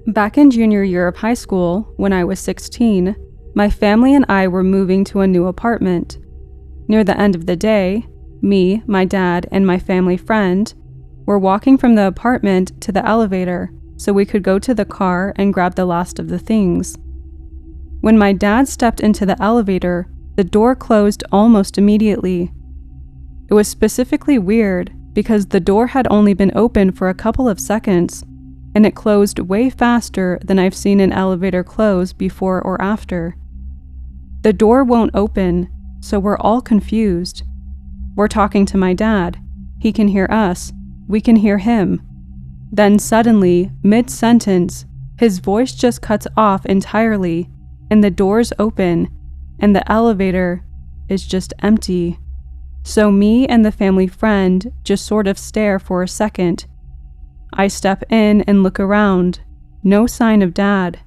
Back in junior year of high school, when I was 16, my family and I were moving to a new apartment. Near the end of the day, me, my dad, and my family friend were walking from the apartment to the elevator so we could go to the car and grab the last of the things. When my dad stepped into the elevator, the door closed almost immediately. It was specifically weird because the door had only been open for a couple of seconds, and it closed way faster than I've seen an elevator close before or after. The door won't open, so we're all confused. We're talking to my dad. He can hear us. We can hear him. Then suddenly, mid-sentence, his voice just cuts off entirely, and the doors open, and the elevator is just empty. So me and the family friend just sort of stare for a second. I step in and look around. No sign of Dad.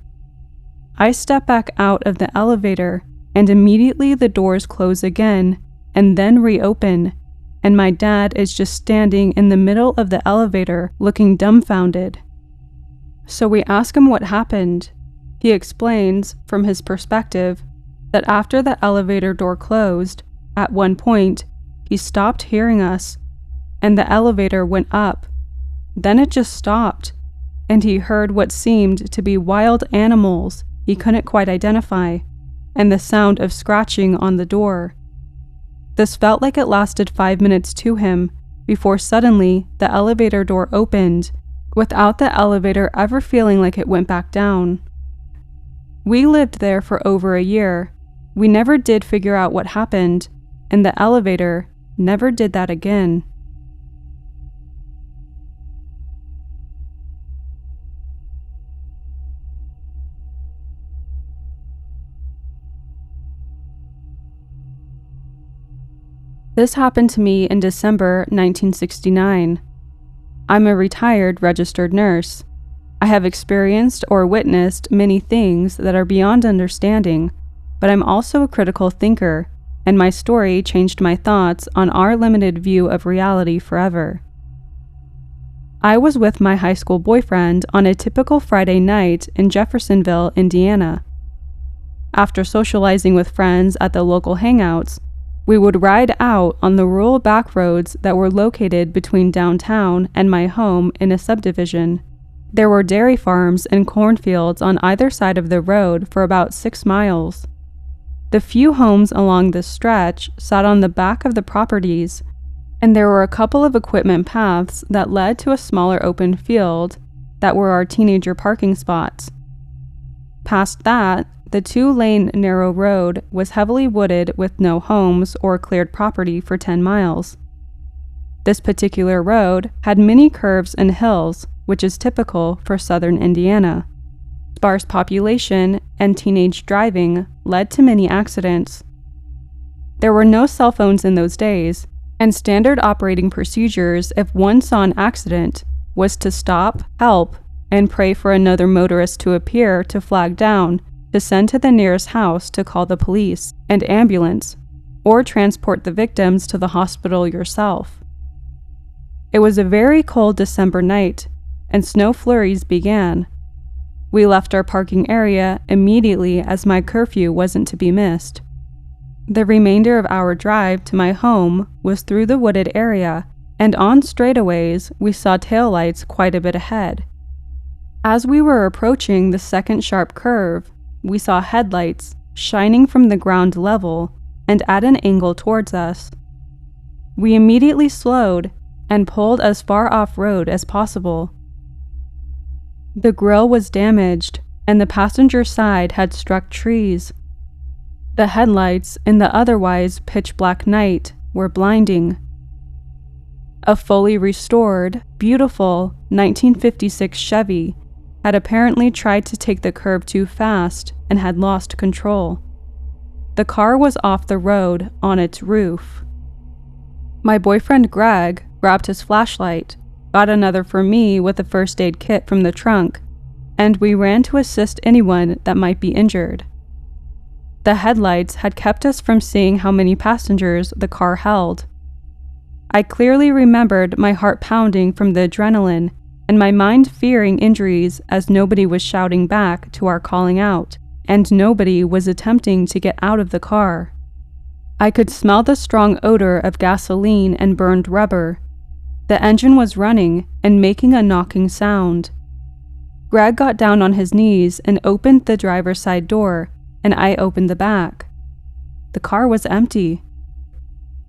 I step back out of the elevator, and immediately the doors close again, and then reopen, and my dad is just standing in the middle of the elevator looking dumbfounded. So we ask him what happened. He explains, from his perspective, that after the elevator door closed, at one point, he stopped hearing us, and the elevator went up. Then it just stopped, and he heard what seemed to be wild animals he couldn't quite identify, and the sound of scratching on the door. This felt like it lasted 5 minutes to him, before suddenly the elevator door opened, without the elevator ever feeling like it went back down. We lived there for over a year. We never did figure out what happened, and the elevator never did that again. This happened to me in December 1969. I'm a retired registered nurse. I have experienced or witnessed many things that are beyond understanding, but I'm also a critical thinker, and my story changed my thoughts on our limited view of reality forever. I was with my high school boyfriend on a typical Friday night in Jeffersonville, Indiana. After socializing with friends at the local hangouts, we would ride out on the rural back roads that were located between downtown and my home in a subdivision. There were dairy farms and cornfields on either side of the road for about 6 miles. The few homes along this stretch sat on the back of the properties, and there were a couple of equipment paths that led to a smaller open field that were our teenager parking spots. Past that, the 2-lane narrow road was heavily wooded with no homes or cleared property for 10 miles. This particular road had many curves and hills, which is typical for southern Indiana. Sparse population and teenage driving led to many accidents. There were no cell phones in those days, and standard operating procedures if one saw an accident was to stop, help, and pray for another motorist to appear to flag down, to send to the nearest house to call the police and ambulance, or transport the victims to the hospital yourself. It was a very cold December night, and snow flurries began. We left our parking area immediately as my curfew wasn't to be missed. The remainder of our drive to my home was through the wooded area, and on straightaways we saw taillights quite a bit ahead. As we were approaching the second sharp curve, we saw headlights shining from the ground level and at an angle towards us. We immediately slowed and pulled as far off-road as possible. The grille was damaged, and the passenger side had struck trees. The headlights in the otherwise pitch-black night were blinding. A fully restored, beautiful 1956 Chevy had apparently tried to take the curb too fast and had lost control. The car was off the road on its roof. My boyfriend Greg grabbed his flashlight, got another for me with a first aid kit from the trunk, and we ran to assist anyone that might be injured. The headlights had kept us from seeing how many passengers the car held. I clearly remembered my heart pounding from the adrenaline and my mind fearing injuries as nobody was shouting back to our calling out, and nobody was attempting to get out of the car. I could smell the strong odor of gasoline and burned rubber. The engine was running and making a knocking sound. Greg got down on his knees and opened the driver's side door, and I opened the back. The car was empty.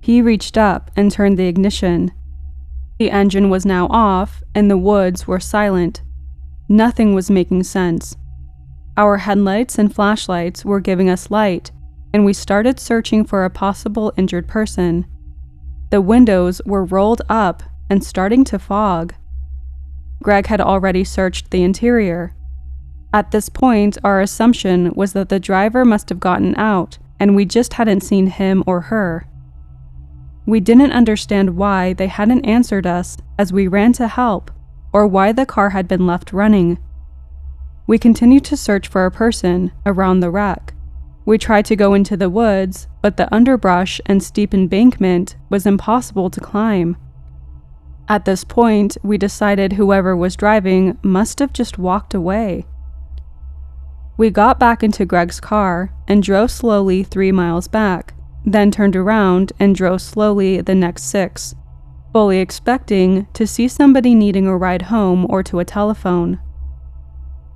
He reached up and turned the ignition. The engine was now off, and the woods were silent. Nothing was making sense. Our headlights and flashlights were giving us light, and we started searching for a possible injured person. The windows were rolled up and starting to fog. Greg had already searched the interior. At this point, our assumption was that the driver must have gotten out, and we just hadn't seen him or her. We didn't understand why they hadn't answered us as we ran to help, or why the car had been left running. We continued to search for a person around the wreck. We tried to go into the woods, but the underbrush and steep embankment was impossible to climb. At this point, we decided whoever was driving must have just walked away. We got back into Greg's car and drove slowly 3 miles back, then turned around and drove slowly the next 6, fully expecting to see somebody needing a ride home or to a telephone.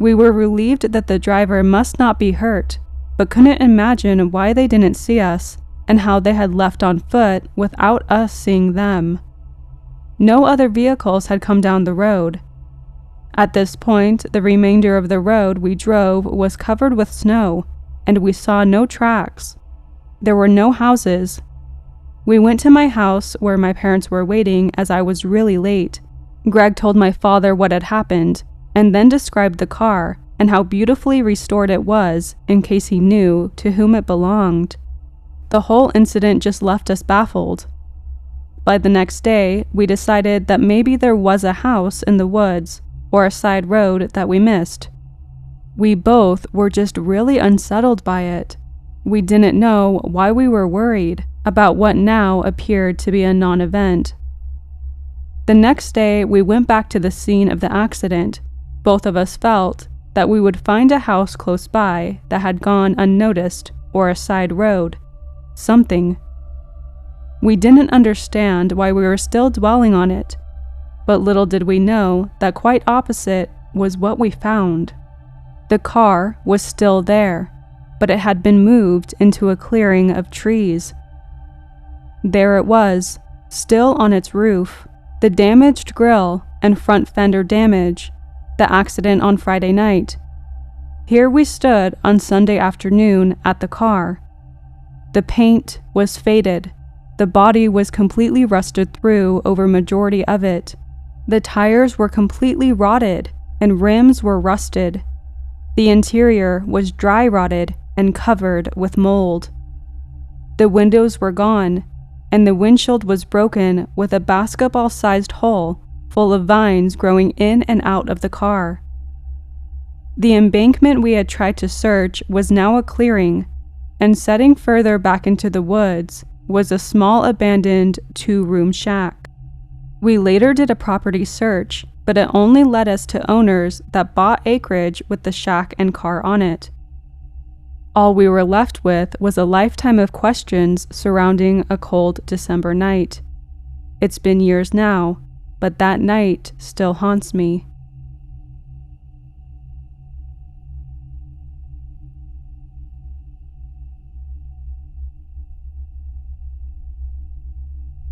We were relieved that the driver must not be hurt, but couldn't imagine why they didn't see us and how they had left on foot without us seeing them. No other vehicles had come down the road. At this point, the remainder of the road we drove was covered with snow, and we saw no tracks. There were no houses. We went to my house where my parents were waiting as I was really late. Greg told my father what had happened, and then described the car and how beautifully restored it was in case he knew to whom it belonged. The whole incident just left us baffled. By the next day, we decided that maybe there was a house in the woods or a side road that we missed. We both were just really unsettled by it. We didn't know why we were worried about what now appeared to be a non-event. The next day, we went back to the scene of the accident. Both of us felt that we would find a house close by that had gone unnoticed or a side road. Something. We didn't understand why we were still dwelling on it, but little did we know that quite opposite was what we found. The car was still there, but it had been moved into a clearing of trees. There it was, still on its roof, the damaged grille and front fender damage, the accident on Friday night. Here we stood on Sunday afternoon at the car. The paint was faded. The body was completely rusted through over majority of it. The tires were completely rotted and rims were rusted. The interior was dry rotted and covered with mold. The windows were gone, and the windshield was broken with a basketball-sized hole full of vines growing in and out of the car. The embankment we had tried to search was now a clearing, and setting further back into the woods was a small abandoned 2-room shack. We later did a property search, but it only led us to owners that bought acreage with the shack and car on it. All we were left with was a lifetime of questions surrounding a cold December night. It's been years now, but that night still haunts me.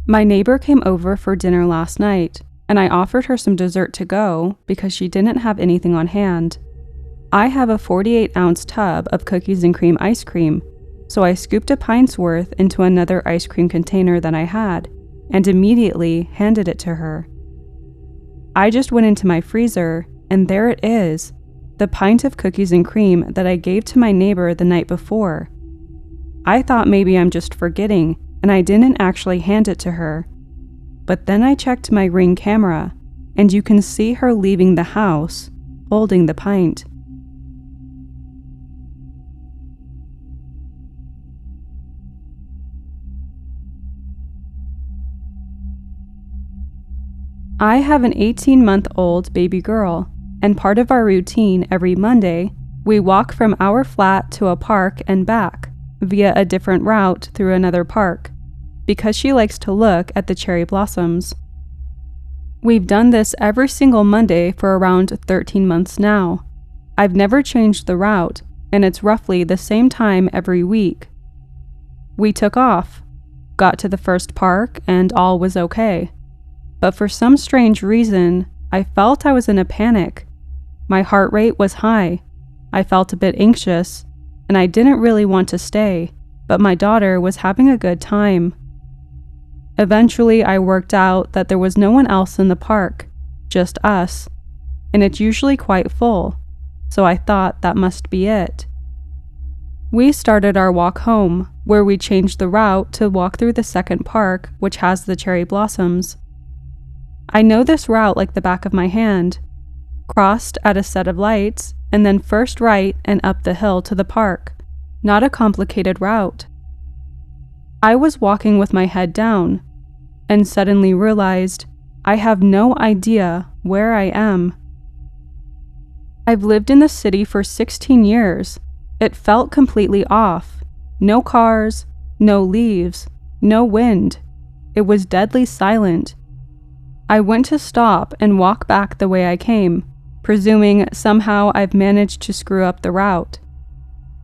My neighbor came over for dinner last night, and I offered her some dessert to go because she didn't have anything on hand. I have a 48-ounce tub of cookies and cream ice cream, so I scooped a pint's worth into another ice cream container that I had, and immediately handed it to her. I just went into my freezer, and there it is, the pint of cookies and cream that I gave to my neighbor the night before. I thought maybe I'm just forgetting, and I didn't actually hand it to her. But then I checked my Ring camera, and you can see her leaving the house, holding the pint. I have an 18-month-old baby girl, and part of our routine every Monday, we walk from our flat to a park and back, via a different route through another park, because she likes to look at the cherry blossoms. We've done this every single Monday for around 13 months now. I've never changed the route, and it's roughly the same time every week. We took off, got to the first park, and all was okay. But for some strange reason, I felt I was in a panic. My heart rate was high. I felt a bit anxious, and I didn't really want to stay, but my daughter was having a good time. Eventually, I worked out that there was no one else in the park, just us, and it's usually quite full, so I thought that must be it. We started our walk home, where we changed the route to walk through the second park, which has the cherry blossoms. I know this route like the back of my hand. Crossed at a set of lights, and then first right and up the hill to the park. Not a complicated route. I was walking with my head down, and suddenly realized I have no idea where I am. I've lived in the city for 16 years. It felt completely off. No cars, no leaves, no wind. It was deadly silent. I went to stop and walk back the way I came, presuming somehow I've managed to screw up the route.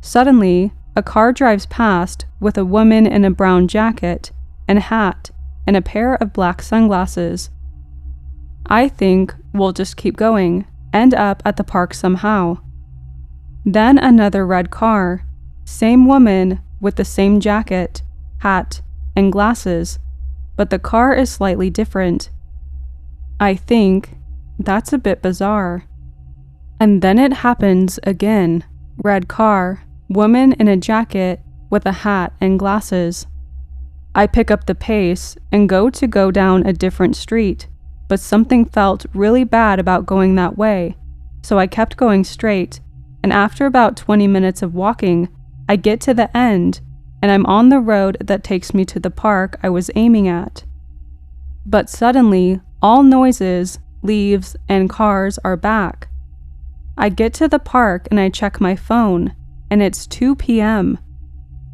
Suddenly, a car drives past with a woman in a brown jacket and hat and a pair of black sunglasses. I think we'll just keep going, end up at the park somehow. Then another red car, same woman with the same jacket, hat, and glasses, but the car is slightly different. I think that's a bit bizarre. And then it happens again. Red car, woman in a jacket with a hat and glasses. I pick up the pace and go down a different street, but something felt really bad about going that way, so I kept going straight, and after about 20 minutes of walking, I get to the end, and I'm on the road that takes me to the park I was aiming at. But suddenly, all noises, leaves, and cars are back. I get to the park and I check my phone, and it's 2 p.m.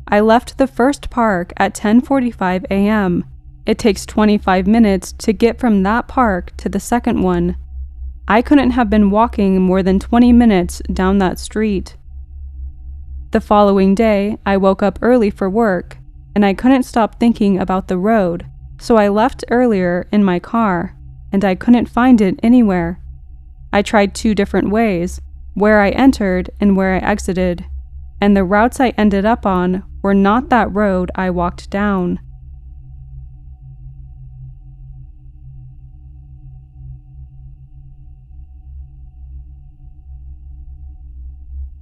I left the first park at 10:45 a.m. It takes 25 minutes to get from that park to the second one. I couldn't have been walking more than 20 minutes down that street. The following day, I woke up early for work, and I couldn't stop thinking about the road, so I left earlier in my car, and I couldn't find it anywhere. I tried 2 different ways, where I entered and where I exited, and the routes I ended up on were not that road I walked down.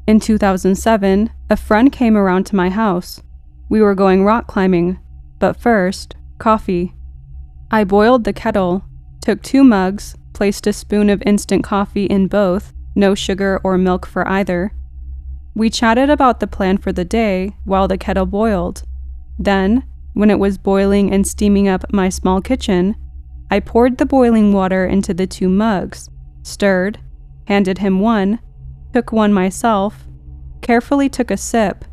In 2007, a friend came around to my house. We were going rock climbing, but first, coffee. I boiled the kettle, took 2 mugs, placed a spoon of instant coffee in both, no sugar or milk for either. We chatted about the plan for the day while the kettle boiled. Then, when it was boiling and steaming up my small kitchen, I poured the boiling water into the 2 mugs, stirred, handed him one, took one myself, carefully took a sip,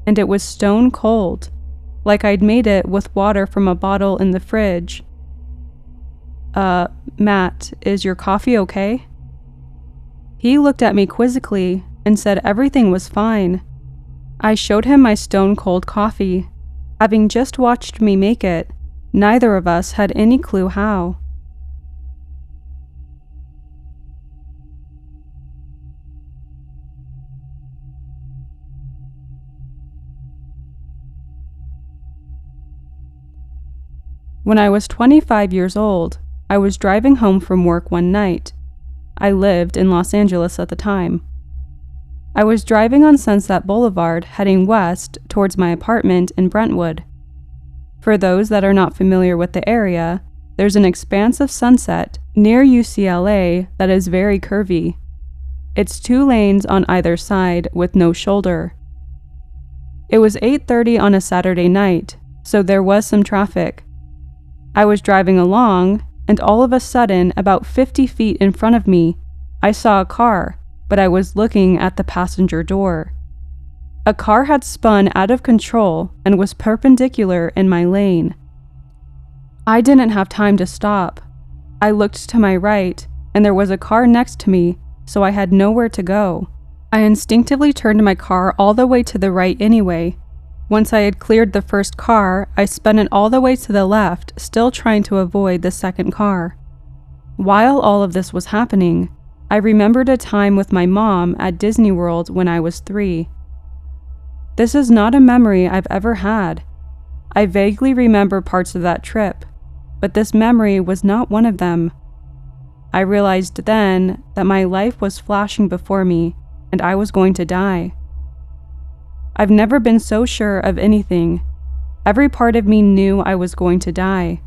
and it was stone cold, like I'd made it with water from a bottle in the fridge. Matt, is your coffee okay?" He looked at me quizzically and said everything was fine. I showed him my stone-cold coffee. Having just watched me make it, neither of us had any clue how. When I was 25 years old, I was driving home from work one night. I lived in Los Angeles at the time. I was driving on Sunset Boulevard heading west towards my apartment in Brentwood. For those that are not familiar with the area, there's an expanse of sunset near UCLA that is very curvy. It's 2 lanes on either side with no shoulder. It was 8:30 on a Saturday night, so there was some traffic. I was driving along, and all of a sudden, about 50 feet in front of me, I saw a car, but I was looking at the passenger door. A car had spun out of control and was perpendicular in my lane. I didn't have time to stop. I looked to my right, and there was a car next to me, so I had nowhere to go. I instinctively turned my car all the way to the right anyway. Once I had cleared the first car, I spun it all the way to the left, still trying to avoid the second car. While all of this was happening, I remembered a time with my mom at Disney World when I was 3. This is not a memory I've ever had. I vaguely remember parts of that trip, but this memory was not one of them. I realized then that my life was flashing before me, and I was going to die. I've never been so sure of anything. Every part of me knew I was going to die.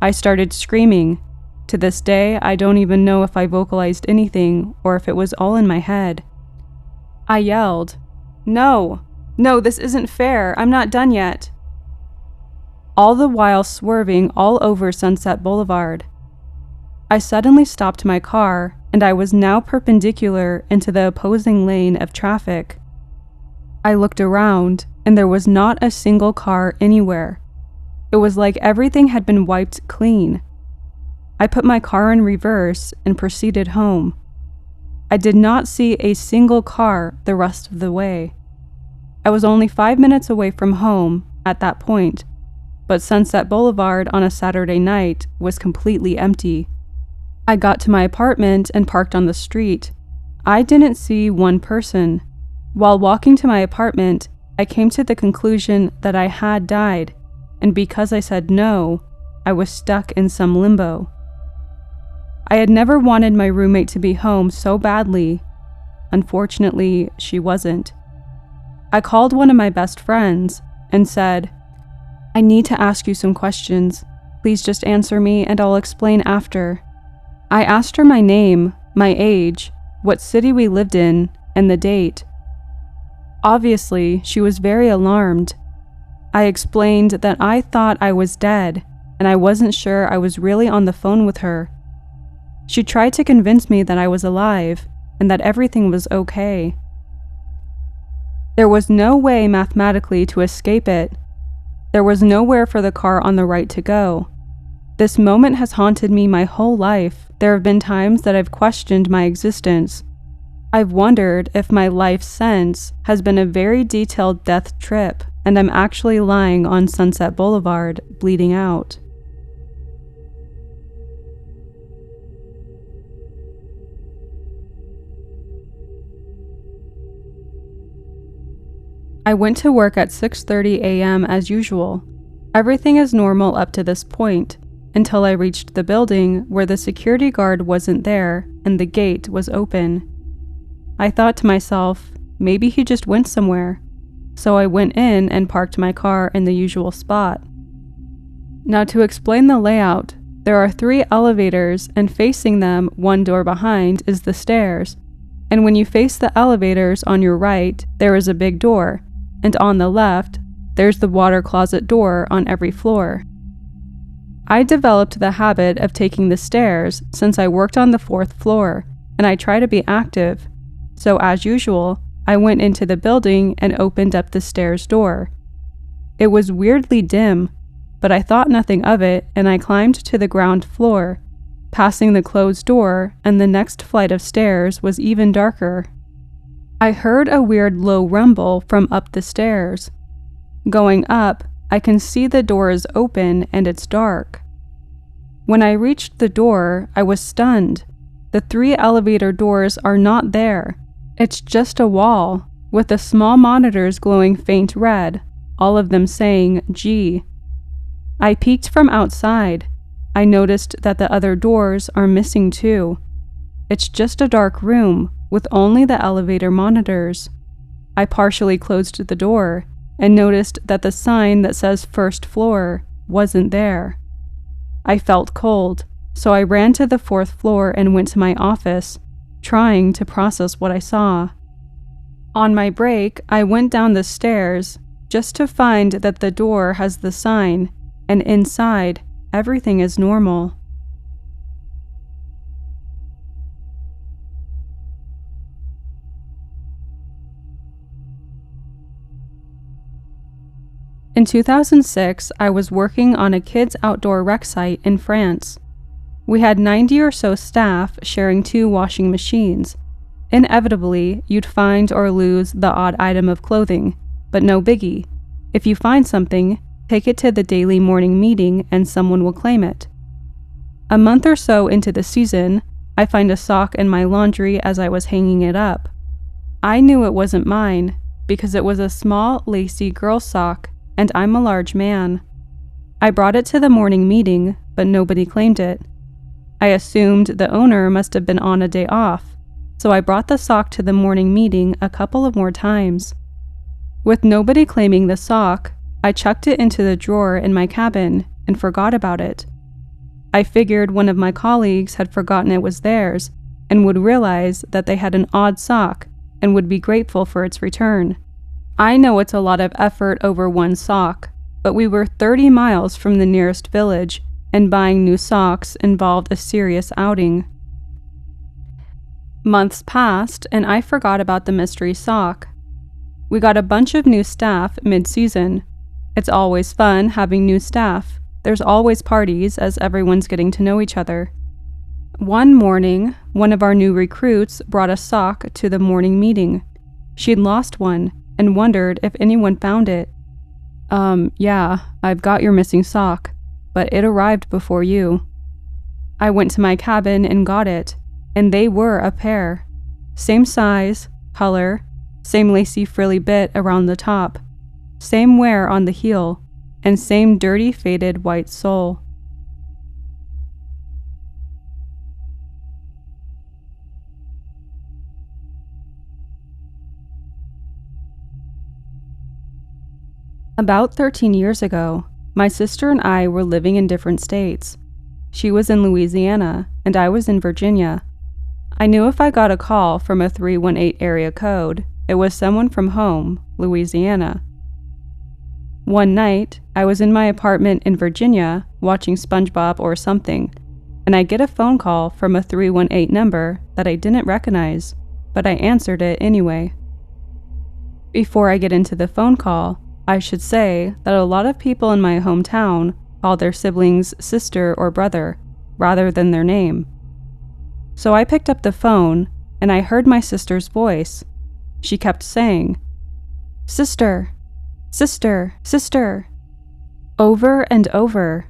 I started screaming. To this day, I don't even know if I vocalized anything or if it was all in my head. I yelled, "No! No, this isn't fair. I'm not done yet." All the while swerving all over Sunset Boulevard. I suddenly stopped my car, and I was now perpendicular into the opposing lane of traffic. I looked around, and there was not a single car anywhere. It was like everything had been wiped clean. I put my car in reverse and proceeded home. I did not see a single car the rest of the way. I was only 5 minutes away from home at that point, but Sunset Boulevard on a Saturday night was completely empty. I got to my apartment and parked on the street. I didn't see one person. While walking to my apartment, I came to the conclusion that I had died, and because I said no, I was stuck in some limbo. I had never wanted my roommate to be home so badly. Unfortunately, she wasn't. I called one of my best friends and said, "I need to ask you some questions. Please just answer me and I'll explain after." I asked her my name, my age, what city we lived in, and the date. Obviously, she was very alarmed. I explained that I thought I was dead, and I wasn't sure I was really on the phone with her. She tried to convince me that I was alive, and that everything was okay. There was no way mathematically to escape it. There was nowhere for the car on the right to go. This moment has haunted me my whole life. There have been times that I've questioned my existence. I've wondered if my life since has been a very detailed death trip, and I'm actually lying on Sunset Boulevard, bleeding out. I went to work at 6:30 a.m. as usual. Everything is normal up to this point, until I reached the building where the security guard wasn't there and the gate was open. I thought to myself, maybe he just went somewhere. So I went in and parked my car in the usual spot. Now to explain the layout, there are 3 elevators and facing them, one door behind, is the stairs. And when you face the elevators on your right, there is a big door. And on the left, there's the water closet door on every floor. I developed the habit of taking the stairs since I worked on the 4th floor, and I try to be active. So as usual, I went into the building and opened up the stairs door. It was weirdly dim, but I thought nothing of it, and I climbed to the ground floor, passing the closed door, and the next flight of stairs was even darker. I heard a weird low rumble from up the stairs. Going up, I can see the door is open and it's dark. When I reached the door, I was stunned. The 3 elevator doors are not there. It's just a wall, with the small monitors glowing faint red, all of them saying G. I peeked from outside. I noticed that the other doors are missing too. It's just a dark room, with only the elevator monitors. I partially closed the door and noticed that the sign that says 1st floor wasn't there. I felt cold, so I ran to the 4th floor and went to my office, trying to process what I saw. On my break, I went down the stairs just to find that the door has the sign, and inside, everything is normal. In 2006, I was working on a kids' outdoor rec site in France. We had 90 or so staff sharing 2 washing machines. Inevitably, you'd find or lose the odd item of clothing, but no biggie. If you find something, take it to the daily morning meeting and someone will claim it. A month or so into the season, I find a sock in my laundry as I was hanging it up. I knew it wasn't mine because it was a small, lacy girl sock, and I'm a large man. I brought it to the morning meeting, but nobody claimed it. I assumed the owner must have been on a day off, so I brought the sock to the morning meeting a couple of more times. With nobody claiming the sock, I chucked it into the drawer in my cabin and forgot about it. I figured one of my colleagues had forgotten it was theirs and would realize that they had an odd sock and would be grateful for its return. I know it's a lot of effort over one sock, but we were 30 miles from the nearest village, and buying new socks involved a serious outing. Months passed, and I forgot about the mystery sock. We got a bunch of new staff mid-season. It's always fun having new staff. There's always parties as everyone's getting to know each other. One morning, one of our new recruits brought a sock to the morning meeting. She'd lost one and wondered if anyone found it. Yeah, I've got your missing sock, but it arrived before you. I went to my cabin and got it, and they were a pair. Same size, color, same lacy frilly bit around the top, same wear on the heel, and same dirty faded white sole. About 13 years ago, my sister and I were living in different states. She was in Louisiana, and I was in Virginia. I knew if I got a call from a 318 area code, it was someone from home, Louisiana. One night, I was in my apartment in Virginia watching SpongeBob or something, and I get a phone call from a 318 number that I didn't recognize, but I answered it anyway. Before I get into the phone call, I should say that a lot of people in my hometown call their siblings sister or brother, rather than their name. So I picked up the phone, and I heard my sister's voice. She kept saying, "Sister, sister, sister," over and over.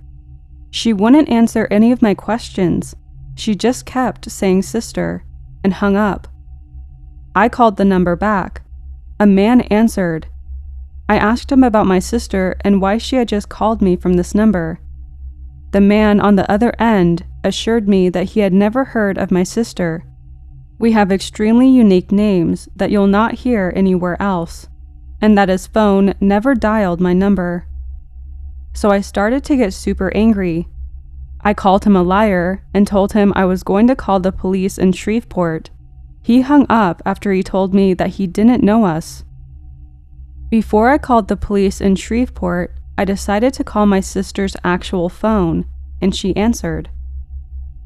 She wouldn't answer any of my questions. She just kept saying sister, and hung up. I called the number back. A man answered. I asked him about my sister and why she had just called me from this number. The man on the other end assured me that he had never heard of my sister. We have extremely unique names that you'll not hear anywhere else, and that his phone never dialed my number. So I started to get super angry. I called him a liar and told him I was going to call the police in Shreveport. He hung up after he told me that he didn't know us. Before I called the police in Shreveport, I decided to call my sister's actual phone, and she answered.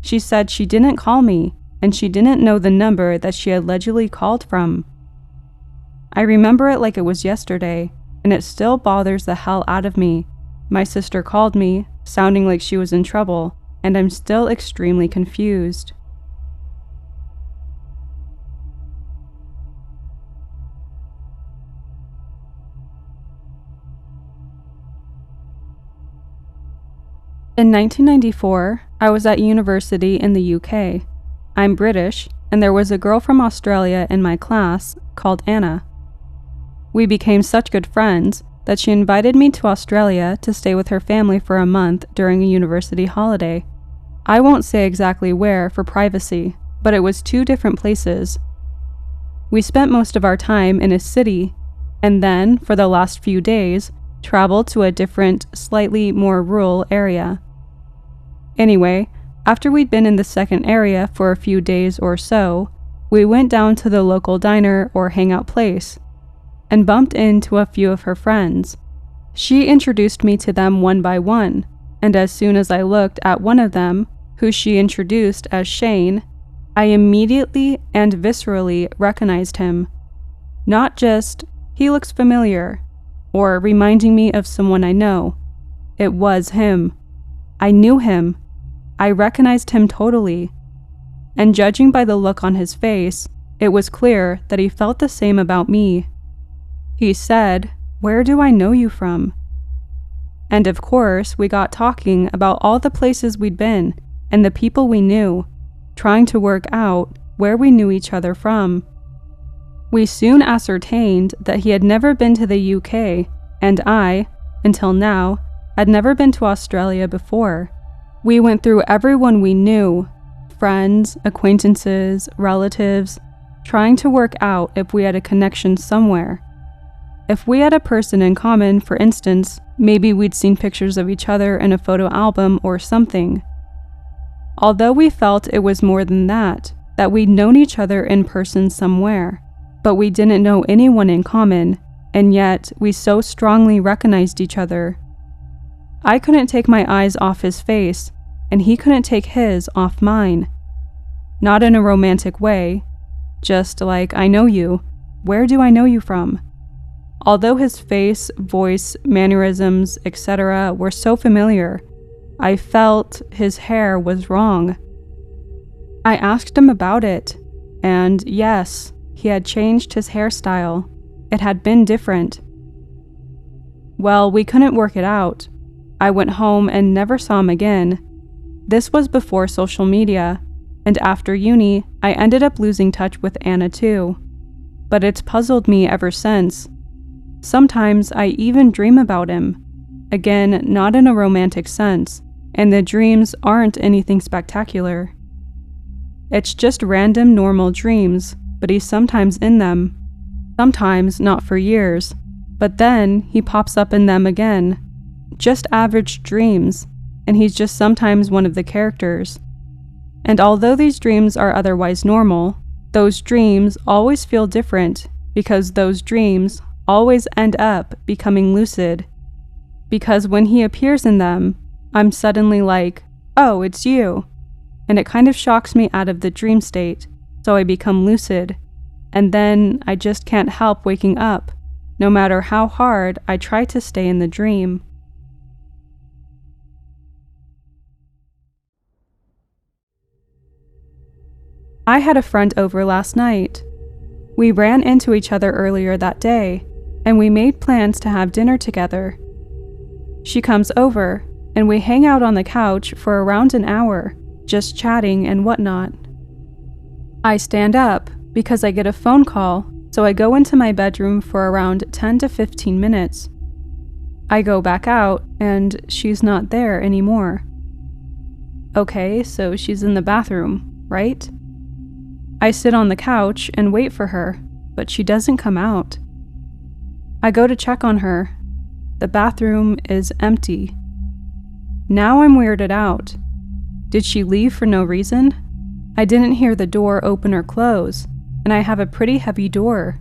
She said she didn't call me, and she didn't know the number that she allegedly called from. I remember it like it was yesterday, and it still bothers the hell out of me. My sister called me, sounding like she was in trouble, and I'm still extremely confused. In 1994, I was at university in the UK. I'm British, and there was a girl from Australia in my class called Anna. We became such good friends that she invited me to Australia to stay with her family for a month during a university holiday. I won't say exactly where for privacy, but it was 2 different places. We spent most of our time in a city, and then, for the last few days, traveled to a different, slightly more rural area. Anyway, after we'd been in the second area for a few days or so, we went down to the local diner or hangout place and bumped into a few of her friends. She introduced me to them one by one, and as soon as I looked at one of them, who she introduced as Shane, I immediately and viscerally recognized him. Not just, he looks familiar, or reminding me of someone I know. It was him. I knew him. I recognized him totally. And judging by the look on his face, it was clear that he felt the same about me. He said, "Where do I know you from?" And of course, we got talking about all the places we'd been and the people we knew, trying to work out where we knew each other from. We soon ascertained that he had never been to the UK, and I, until now, had never been to Australia before. We went through everyone we knew, friends, acquaintances, relatives, trying to work out if we had a connection somewhere. If we had a person in common, for instance, maybe we'd seen pictures of each other in a photo album or something. Although we felt it was more than that we'd known each other in person somewhere, but we didn't know anyone in common, and yet we so strongly recognized each other. I couldn't take my eyes off his face, and he couldn't take his off mine. Not in a romantic way, just like, "I know you. Where do I know you from?" Although his face, voice, mannerisms, etc. were so familiar, I felt his hair was wrong. I asked him about it, and yes, he had changed his hairstyle. It had been different. Well, we couldn't work it out. I went home and never saw him again. This was before social media, and after uni, I ended up losing touch with Anna too. But it's puzzled me ever since. Sometimes I even dream about him. Again, not in a romantic sense, and the dreams aren't anything spectacular. It's just random normal dreams, but he's sometimes in them. Sometimes not for years, but then he pops up in them again. Just average dreams, and he's just sometimes one of the characters. And although these dreams are otherwise normal, those dreams always feel different because those dreams always end up becoming lucid. Because when he appears in them, I'm suddenly like, "Oh, it's you." And it kind of shocks me out of the dream state, so I become lucid. And then I just can't help waking up, no matter how hard I try to stay in the dream. I had a friend over last night. We ran into each other earlier that day, and we made plans to have dinner together. She comes over, and we hang out on the couch for around an hour, just chatting and whatnot. I stand up because I get a phone call, so I go into my bedroom for around 10 to 15 minutes. I go back out, and she's not there anymore. Okay, so she's in the bathroom, right? I sit on the couch and wait for her, but she doesn't come out. I go to check on her. The bathroom is empty. Now I'm weirded out. Did she leave for no reason? I didn't hear the door open or close, and I have a pretty heavy door.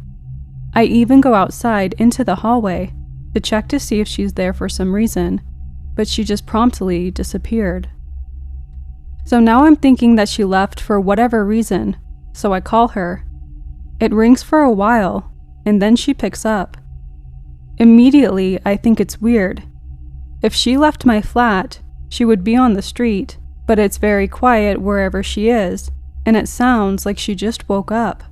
I even go outside into the hallway to check to see if she's there for some reason, but she just promptly disappeared. So now I'm thinking that she left for whatever reason, so I call her. It rings for a while, and then she picks up. Immediately, I think it's weird. If she left my flat, she would be on the street, but it's very quiet wherever she is, and it sounds like she just woke up.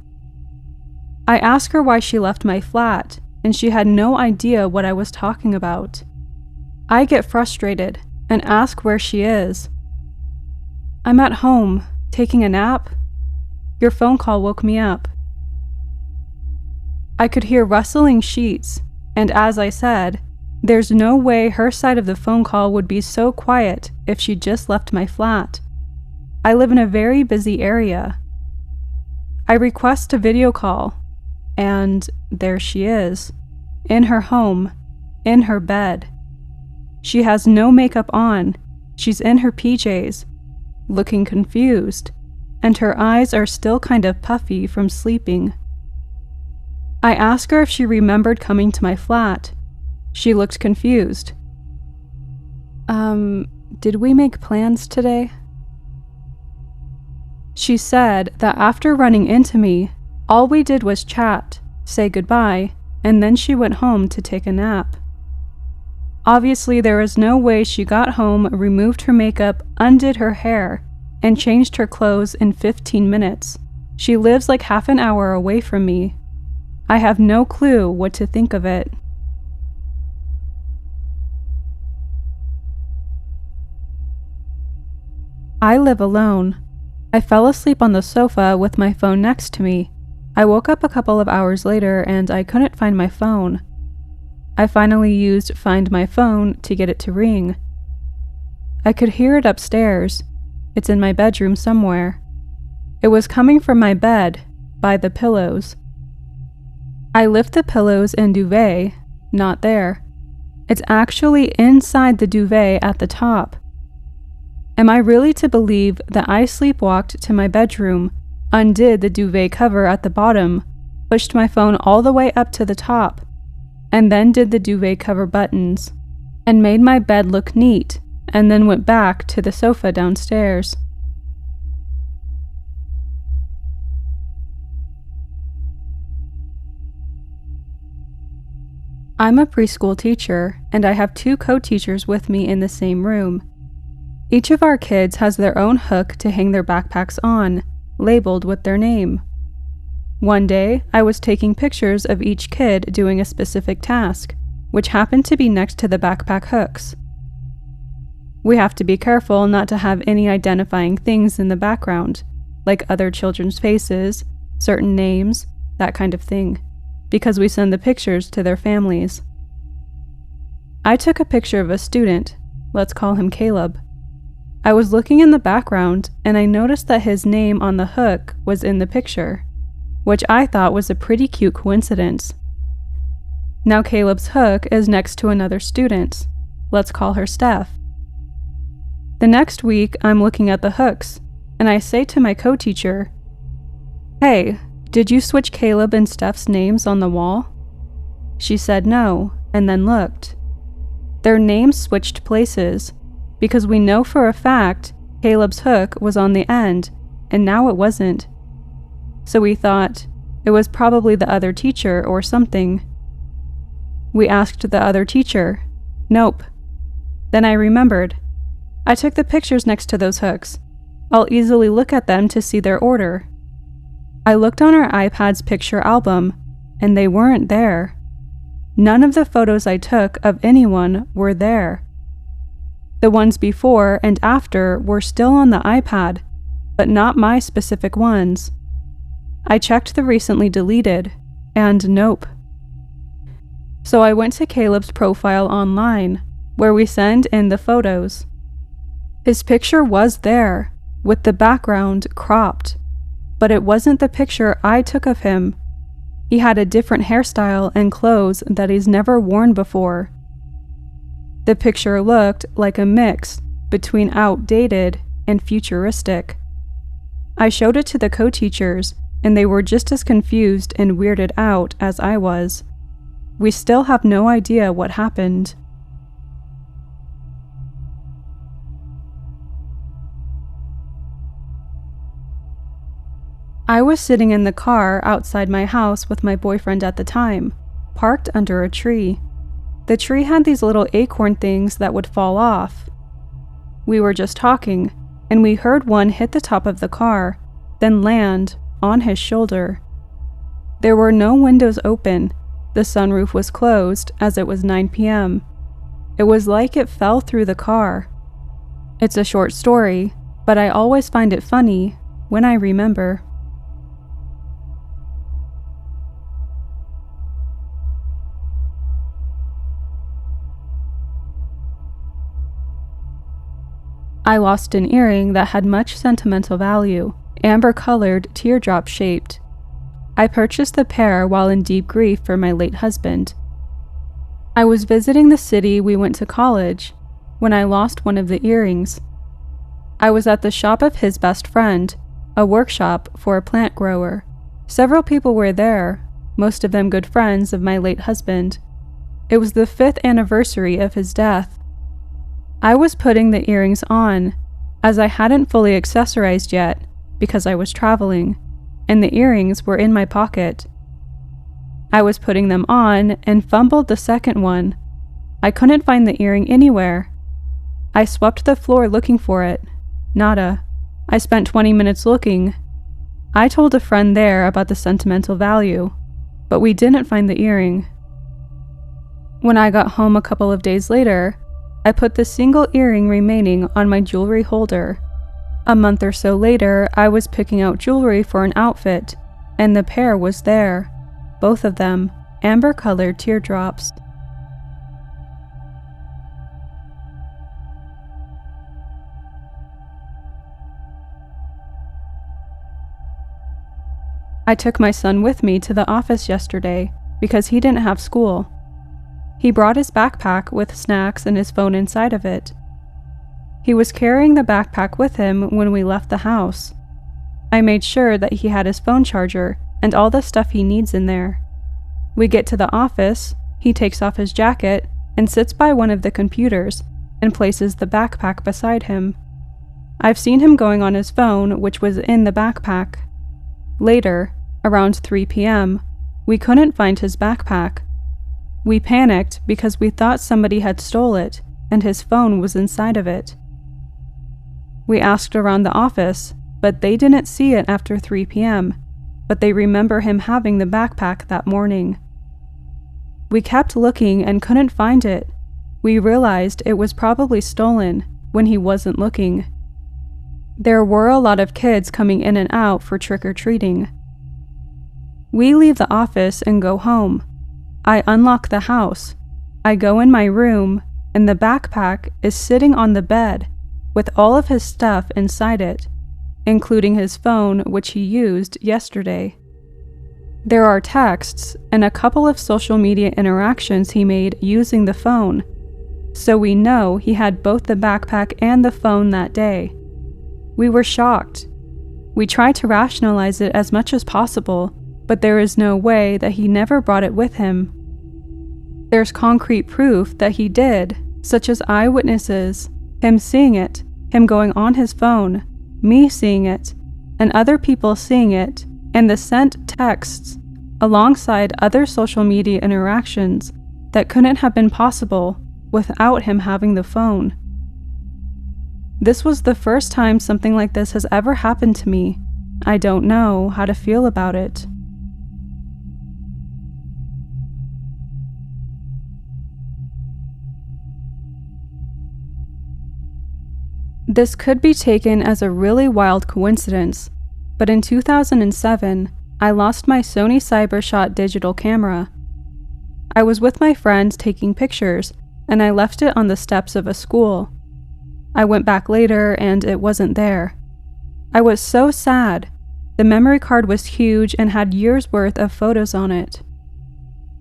I ask her why she left my flat, and she had no idea what I was talking about. I get frustrated and ask where she is. "I'm at home, taking a nap. Your phone call woke me up." I could hear rustling sheets, and as I said, there's no way her side of the phone call would be so quiet if she just left my flat. I live in a very busy area. I request a video call, and there she is, in her home, in her bed. She has no makeup on, she's in her PJs, looking confused, and her eyes are still kind of puffy from sleeping. I ask her if she remembered coming to my flat. She looked confused. Did we make plans today?" She said that after running into me, all we did was chat, say goodbye, and then she went home to take a nap. Obviously, there was no way she got home, removed her makeup, undid her hair, and changed her clothes in 15 minutes. She lives like half an hour away from me. I have no clue what to think of it. I live alone. I fell asleep on the sofa with my phone next to me. I woke up a couple of hours later and I couldn't find my phone. I finally used Find My Phone to get it to ring. I could hear it upstairs. It's in my bedroom somewhere. It was coming from my bed, by the pillows. I lift the pillows and duvet, not there. It's actually inside the duvet at the top. Am I really to believe that I sleepwalked to my bedroom, undid the duvet cover at the bottom, pushed my phone all the way up to the top, and then did the duvet cover buttons, and made my bed look neat, and then went back to the sofa downstairs? I'm a preschool teacher, and I have 2 co-teachers with me in the same room. Each of our kids has their own hook to hang their backpacks on, labeled with their name. One day, I was taking pictures of each kid doing a specific task, which happened to be next to the backpack hooks. We have to be careful not to have any identifying things in the background, like other children's faces, certain names, that kind of thing, because we send the pictures to their families. I took a picture of a student, let's call him Caleb. I was looking in the background and I noticed that his name on the hook was in the picture, which I thought was a pretty cute coincidence. Now Caleb's hook is next to another student's. Let's call her Steph. The next week, I'm looking at the hooks, and I say to my co-teacher, "Hey, did you switch Caleb and Steph's names on the wall?" She said no, and then looked. Their names switched places, because we know for a fact Caleb's hook was on the end, and now it wasn't. So we thought it was probably the other teacher or something. We asked the other teacher. Nope. Then I remembered. I took the pictures next to those hooks. I'll easily look at them to see their order. I looked on our iPad's picture album, and they weren't there. None of the photos I took of anyone were there. The ones before and after were still on the iPad, but not my specific ones. I checked the recently deleted, and nope. So I went to Caleb's profile online, where we send in the photos. His picture was there, with the background cropped, but it wasn't the picture I took of him. He had a different hairstyle and clothes that he's never worn before. The picture looked like a mix between outdated and futuristic. I showed it to the co-teachers, and they were just as confused and weirded out as I was. We still have no idea what happened. I was sitting in the car outside my house with my boyfriend at the time, parked under a tree. The tree had these little acorn things that would fall off. We were just talking, and we heard one hit the top of the car, then land on his shoulder. There were no windows open. The sunroof was closed as it was 9 p.m. It was like it fell through the car. It's a short story, but I always find it funny when I remember. I lost an earring that had much sentimental value, amber-colored, teardrop-shaped. I purchased the pair while in deep grief for my late husband. I was visiting the city we went to college when I lost one of the earrings. I was at the shop of his best friend, a workshop for a plant grower. Several people were there, most of them good friends of my late husband. It was the 5th anniversary of his death. I was putting the earrings on, as I hadn't fully accessorized yet because I was traveling, and the earrings were in my pocket. I was putting them on and fumbled the second one. I couldn't find the earring anywhere. I swept the floor looking for it. Nada. I spent 20 minutes looking. I told a friend there about the sentimental value, but we didn't find the earring. When I got home a couple of days later, I put the single earring remaining on my jewelry holder. A month or so later, I was picking out jewelry for an outfit, and the pair was there. Both of them, amber-colored teardrops. I took my son with me to the office yesterday because he didn't have school. He brought his backpack with snacks and his phone inside of it. He was carrying the backpack with him when we left the house. I made sure that he had his phone charger and all the stuff he needs in there. We get to the office, he takes off his jacket and sits by one of the computers and places the backpack beside him. I've seen him going on his phone, which was in the backpack. Later, around 3 p.m., we couldn't find his backpack. We panicked because we thought somebody had stole it and his phone was inside of it. We asked around the office, but they didn't see it after 3 p.m., but they remember him having the backpack that morning. We kept looking and couldn't find it. We realized it was probably stolen when he wasn't looking. There were a lot of kids coming in and out for trick-or-treating. We leave the office and go home. I unlock the house. I go in my room, and the backpack is sitting on the bed with all of his stuff inside it, including his phone, which he used yesterday. There are texts and a couple of social media interactions he made using the phone, so we know he had both the backpack and the phone that day. We were shocked. We tried to rationalize it as much as possible, but there is no way that he never brought it with him. There's concrete proof that he did, such as eyewitnesses, him seeing it, him going on his phone, me seeing it, and other people seeing it, and the sent texts, alongside other social media interactions that couldn't have been possible without him having the phone. This was the first time something like this has ever happened to me. I don't know how to feel about it. This could be taken as a really wild coincidence, but in 2007, I lost my Sony CyberShot digital camera. I was with my friend taking pictures, and I left it on the steps of a school. I went back later, and it wasn't there. I was so sad. The memory card was huge and had years' worth of photos on it.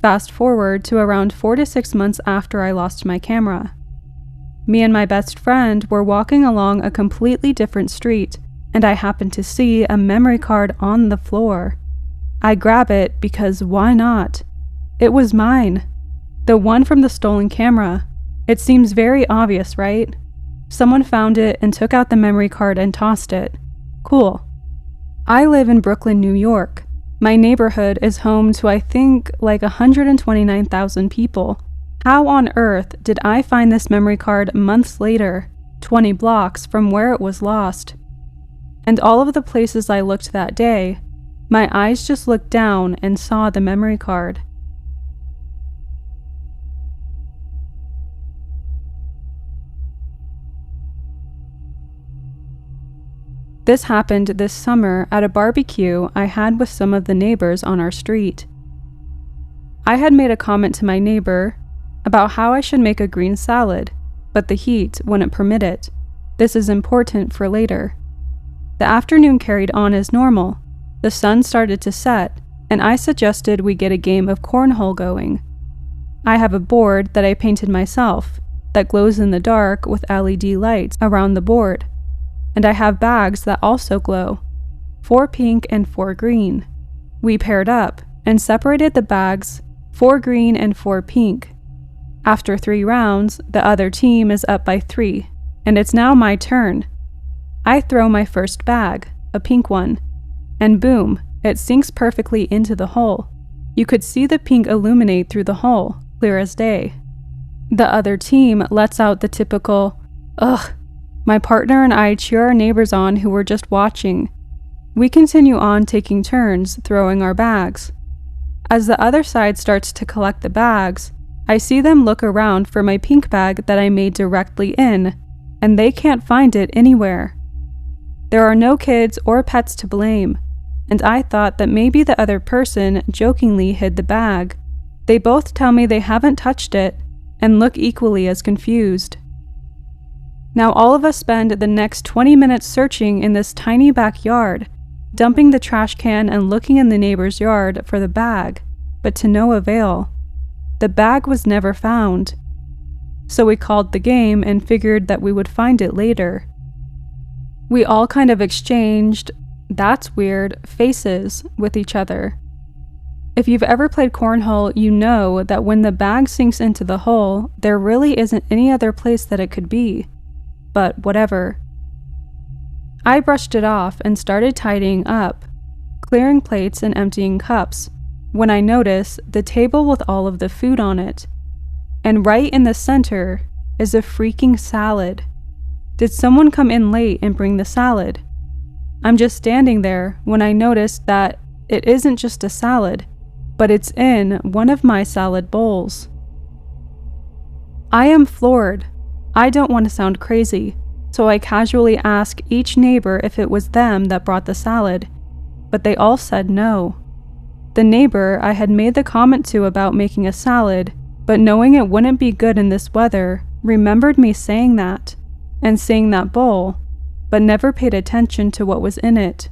Fast forward to around 4 to 6 months after I lost my camera. Me and my best friend were walking along a completely different street, and I happened to see a memory card on the floor. I grab it because why not? It was mine. The one from the stolen camera. It seems very obvious, right? Someone found it and took out the memory card and tossed it. Cool. I live in Brooklyn, New York. My neighborhood is home to I think like 129,000 people. How on earth did I find this memory card months later, 20 blocks from where it was lost? And all of the places I looked that day, my eyes just looked down and saw the memory card. This happened this summer at a barbecue I had with some of the neighbors on our street. I had made a comment to my neighbor about how I should make a green salad, but the heat wouldn't permit it. This is important for later. The afternoon carried on as normal. The sun started to set, and I suggested we get a game of cornhole going. I have a board that I painted myself that glows in the dark with LED lights around the board, and I have bags that also glow, 4 pink and 4 green. We paired up and separated the bags, 4 green and 4 pink. After 3 rounds, the other team is up by 3, and it's now my turn. I throw my first bag, a pink one, and boom, it sinks perfectly into the hole. You could see the pink illuminate through the hole, clear as day. The other team lets out the typical, "Ugh." My partner and I cheer our neighbors on who were just watching. We continue on taking turns throwing our bags. As the other side starts to collect the bags, I see them look around for my pink bag that I made directly in, and they can't find it anywhere. There are no kids or pets to blame, and I thought that maybe the other person jokingly hid the bag. They both tell me they haven't touched it and look equally as confused. Now all of us spend the next 20 minutes searching in this tiny backyard, dumping the trash can and looking in the neighbor's yard for the bag, but to no avail. The bag was never found. So we called the game and figured that we would find it later. We all kind of exchanged, "That's weird," faces with each other. If you've ever played cornhole, you know that when the bag sinks into the hole, there really isn't any other place that it could be. But whatever. I brushed it off and started tidying up, clearing plates and emptying cups, when I noticed the table with all of the food on it. And right in the center is a freaking salad. Did someone come in late and bring the salad? I'm just standing there when I noticed that it isn't just a salad, but it's in one of my salad bowls. I am floored. I don't want to sound crazy, so I casually ask each neighbor if it was them that brought the salad, but they all said no. The neighbor I had made the comment to about making a salad, but knowing it wouldn't be good in this weather, remembered me saying that, and seeing that bowl, but never paid attention to what was in it.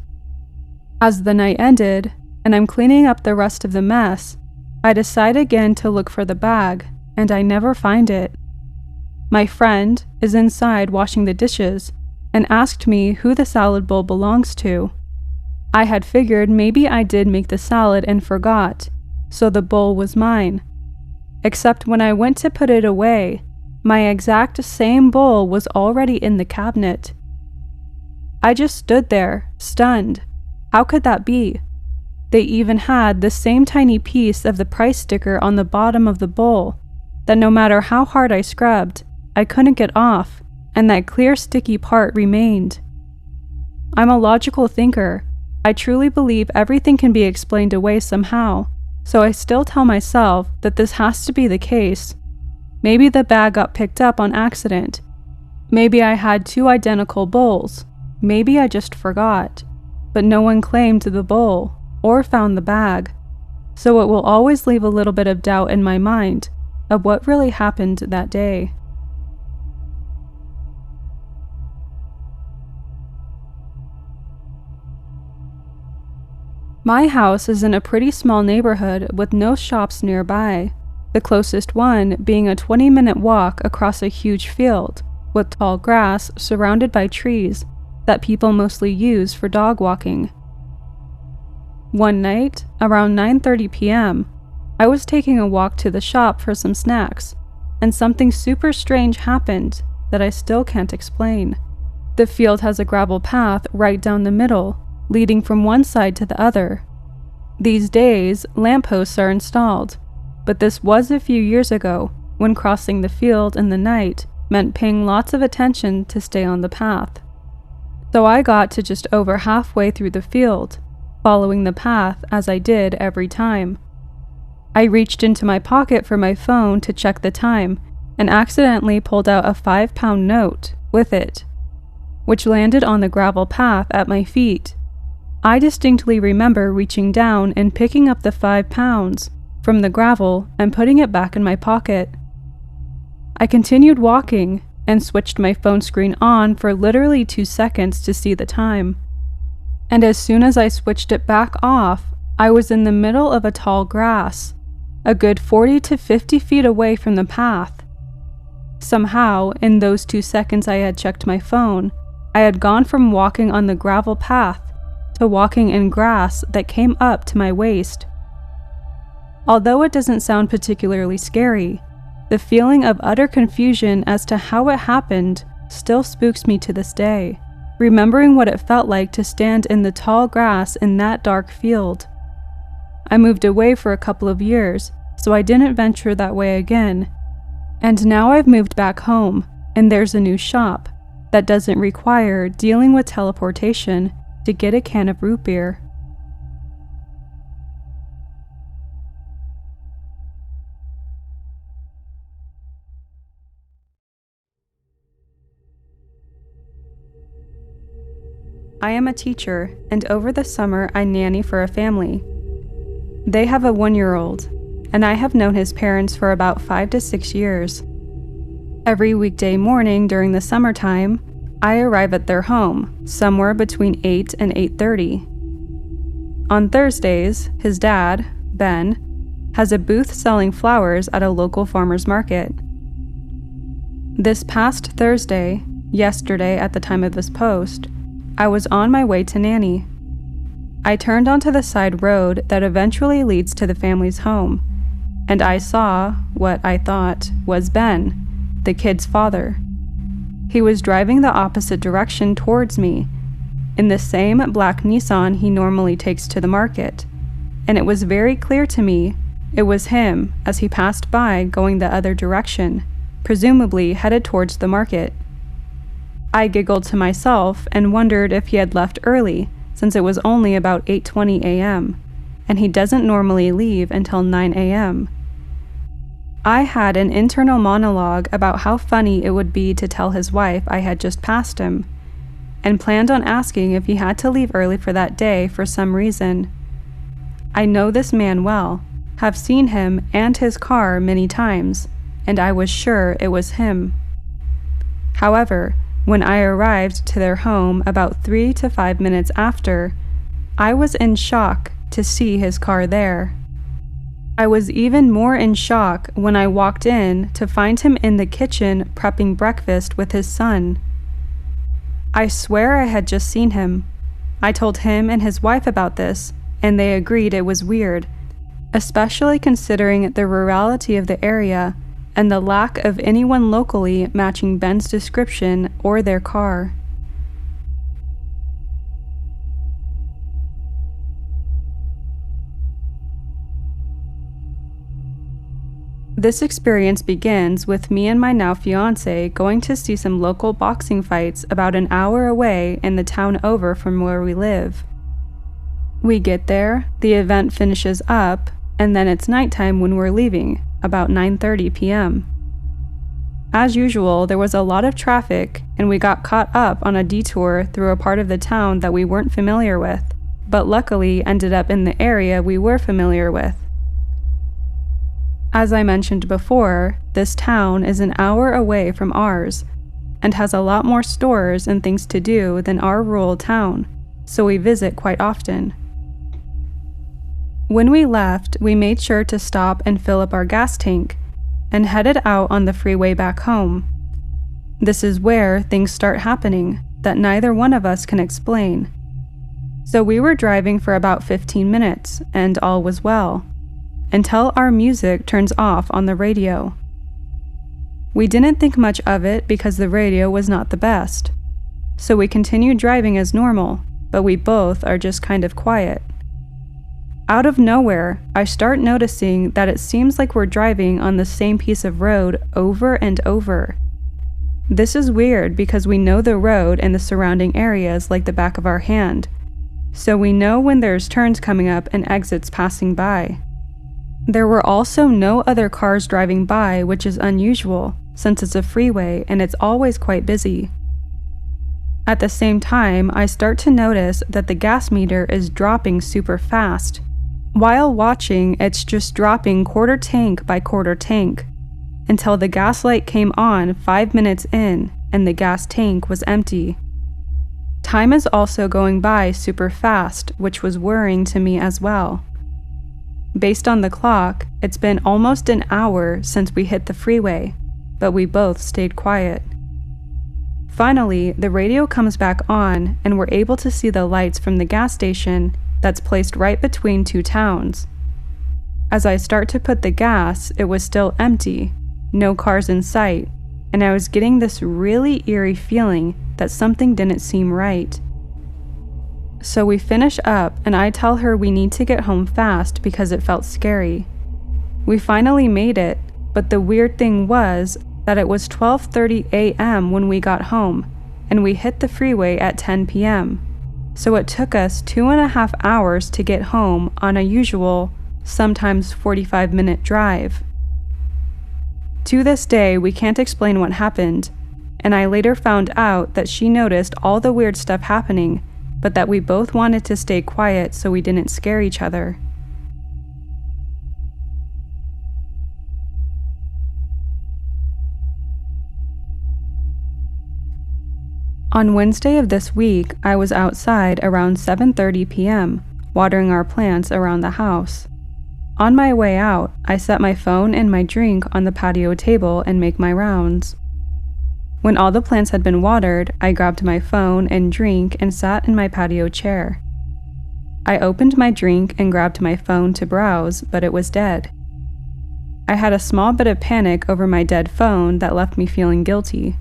As the night ended, and I'm cleaning up the rest of the mess, I decide again to look for the bag, and I never find it. My friend is inside washing the dishes and asked me who the salad bowl belongs to. I had figured maybe I did make the salad and forgot, so the bowl was mine. Except when I went to put it away, my exact same bowl was already in the cabinet. I just stood there, stunned. How could that be? They even had the same tiny piece of the price sticker on the bottom of the bowl that no matter how hard I scrubbed, I couldn't get off, and that clear sticky part remained. I'm a logical thinker. I truly believe everything can be explained away somehow, so I still tell myself that this has to be the case. Maybe the bag got picked up on accident. Maybe I had two identical bowls. Maybe I just forgot. But no one claimed the bowl or found the bag, so it will always leave a little bit of doubt in my mind of what really happened that day. My house is in a pretty small neighborhood with no shops nearby, the closest one being a 20-minute walk across a huge field with tall grass surrounded by trees that people mostly use for dog walking. One night, around 9:30 p.m., I was taking a walk to the shop for some snacks, and something super strange happened that I still can't explain. The field has a gravel path right down the middle, leading from one side to the other. These days, lampposts are installed, but this was a few years ago when crossing the field in the night meant paying lots of attention to stay on the path. So I got to just over halfway through the field, following the path as I did every time. I reached into my pocket for my phone to check the time and accidentally pulled out a 5-pound note with it, which landed on the gravel path at my feet. I distinctly remember reaching down and picking up the 5 pounds from the gravel and putting it back in my pocket. I continued walking and switched my phone screen on for literally 2 seconds to see the time. And as soon as I switched it back off, I was in the middle of a tall grass, a good 40 to 50 feet away from the path. Somehow, in those 2 seconds I had checked my phone, I had gone from walking on the gravel path to walking in grass that came up to my waist. Although it doesn't sound particularly scary, the feeling of utter confusion as to how it happened still spooks me to this day, remembering what it felt like to stand in the tall grass in that dark field. I moved away for a couple of years, so I didn't venture that way again. And now I've moved back home, and there's a new shop that doesn't require dealing with teleportation to get a can of root beer. I am a teacher, and over the summer I nanny for a family. They have a 1-year-old, and I have known his parents for about 5 to 6 years. Every weekday morning during the summertime, I arrive at their home, somewhere between 8 and 8:30. On Thursdays, his dad, Ben, has a booth selling flowers at a local farmer's market. This past Thursday, yesterday at the time of this post, I was on my way to nanny. I turned onto the side road that eventually leads to the family's home, and I saw what I thought was Ben, the kid's father. He was driving the opposite direction towards me, in the same black Nissan he normally takes to the market, and it was very clear to me it was him as he passed by going the other direction, presumably headed towards the market. I giggled to myself and wondered if he had left early, since it was only about 8:20 a.m., and he doesn't normally leave until 9 a.m. I had an internal monologue about how funny it would be to tell his wife I had just passed him, and planned on asking if he had to leave early for that day for some reason. I know this man well, have seen him and his car many times, and I was sure it was him. However, when I arrived to their home about 3 to 5 minutes after, I was in shock to see his car there. I was even more in shock when I walked in to find him in the kitchen prepping breakfast with his son. I swear I had just seen him. I told him and his wife about this, and they agreed it was weird, especially considering the rurality of the area and the lack of anyone locally matching Ben's description or their car. This experience begins with me and my now fiancé going to see some local boxing fights about an hour away in the town over from where we live. We get there, the event finishes up, and then it's nighttime when we're leaving, about 9:30 p.m. As usual, there was a lot of traffic, and we got caught up on a detour through a part of the town that we weren't familiar with, but luckily ended up in the area we were familiar with. As I mentioned before, this town is an hour away from ours, and has a lot more stores and things to do than our rural town, so we visit quite often. When we left, we made sure to stop and fill up our gas tank, and headed out on the freeway back home. This is where things start happening that neither one of us can explain. So we were driving for about 15 minutes, and all was well, until our music turns off on the radio. We didn't think much of it because the radio was not the best, so we continued driving as normal, but we both are just kind of quiet. Out of nowhere, I start noticing that it seems like we're driving on the same piece of road over and over. This is weird because we know the road and the surrounding areas like the back of our hand, so we know when there's turns coming up and exits passing by. There were also no other cars driving by, which is unusual since it's a freeway and it's always quite busy. At the same time, I start to notice that the gas meter is dropping super fast. While watching, it's just dropping quarter tank by quarter tank, until the gas light came on 5 minutes in and the gas tank was empty. Time is also going by super fast, which was worrying to me as well. Based on the clock, it's been almost an hour since we hit the freeway, but we both stayed quiet. Finally, the radio comes back on and we're able to see the lights from the gas station that's placed right between two towns. As I start to put the gas, it was still empty, no cars in sight, and I was getting this really eerie feeling that something didn't seem right. So we finish up and I tell her we need to get home fast because it felt scary. We finally made it, but the weird thing was that it was 12:30 a.m. when we got home, and we hit the freeway at 10 p.m. So it took us 2.5 hours to get home on a usual, sometimes 45-minute drive. To this day, we can't explain what happened, and I later found out that she noticed all the weird stuff happening, but that we both wanted to stay quiet so we didn't scare each other. On Wednesday of this week, I was outside around 7:30 p.m., watering our plants around the house. On my way out, I set my phone and my drink on the patio table and make my rounds. When all the plants had been watered, I grabbed my phone and drink and sat in my patio chair. I opened my drink and grabbed my phone to browse, but it was dead. I had a small bit of panic over my dead phone that left me feeling guilty.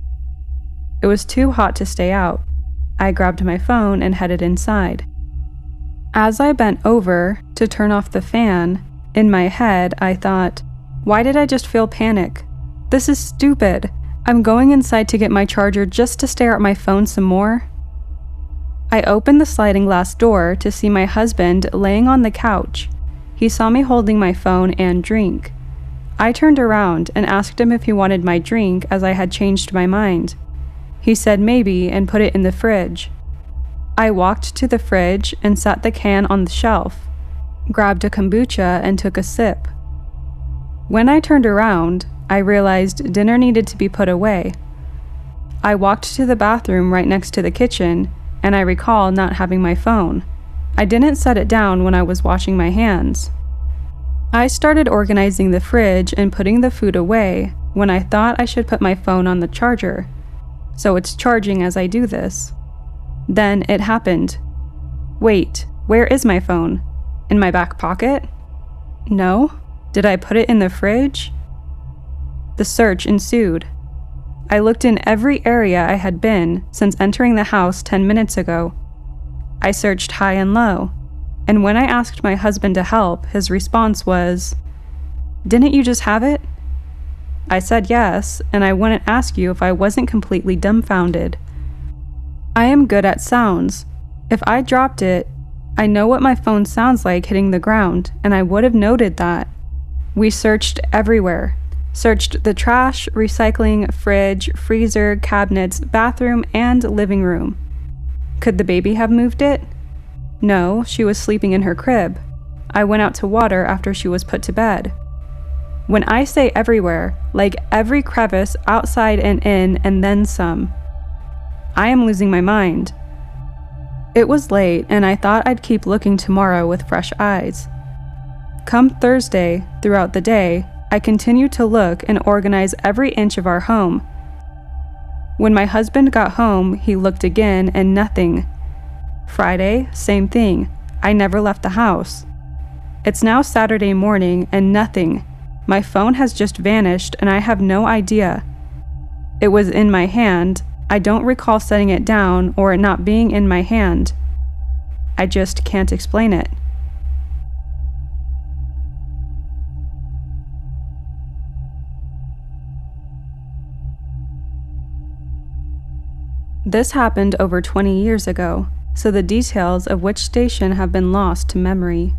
It was too hot to stay out. I grabbed my phone and headed inside. As I bent over to turn off the fan, in my head I thought, why did I just feel panic? This is stupid. I'm going inside to get my charger just to stare at my phone some more. I opened the sliding glass door to see my husband laying on the couch. He saw me holding my phone and drink. I turned around and asked him if he wanted my drink as I had changed my mind. He said maybe and put it in the fridge. I walked to the fridge and sat the can on the shelf, grabbed a kombucha and took a sip. When I turned around, I realized dinner needed to be put away. I walked to the bathroom right next to the kitchen, and I recall not having my phone. I didn't set it down when I was washing my hands. I started organizing the fridge and putting the food away when I thought I should put my phone on the charger, so it's charging as I do this. Then it happened. Wait, where is my phone? In my back pocket? No? Did I put it in the fridge? The search ensued. I looked in every area I had been since entering the house 10 minutes ago. I searched high and low, and when I asked my husband to help, his response was, "Didn't you just have it?" I said yes, and I wouldn't ask you if I wasn't completely dumbfounded. I am good at sounds. If I dropped it, I know what my phone sounds like hitting the ground, and I would have noted that. We searched everywhere. Searched the trash, recycling, fridge, freezer, cabinets, bathroom, and living room. Could the baby have moved it? No, she was sleeping in her crib. I went out to water after she was put to bed. When I say everywhere, like every crevice outside and in and then some. I am losing my mind. It was late and I thought I'd keep looking tomorrow with fresh eyes. Come Thursday, throughout the day, I continued to look and organize every inch of our home. When my husband got home, he looked again and nothing. Friday, same thing. I never left the house. It's now Saturday morning and nothing. My phone has just vanished and I have no idea. It was in my hand. I don't recall setting it down or it not being in my hand. I just can't explain it. This happened over 20 years ago, so the details of which station have been lost to memory.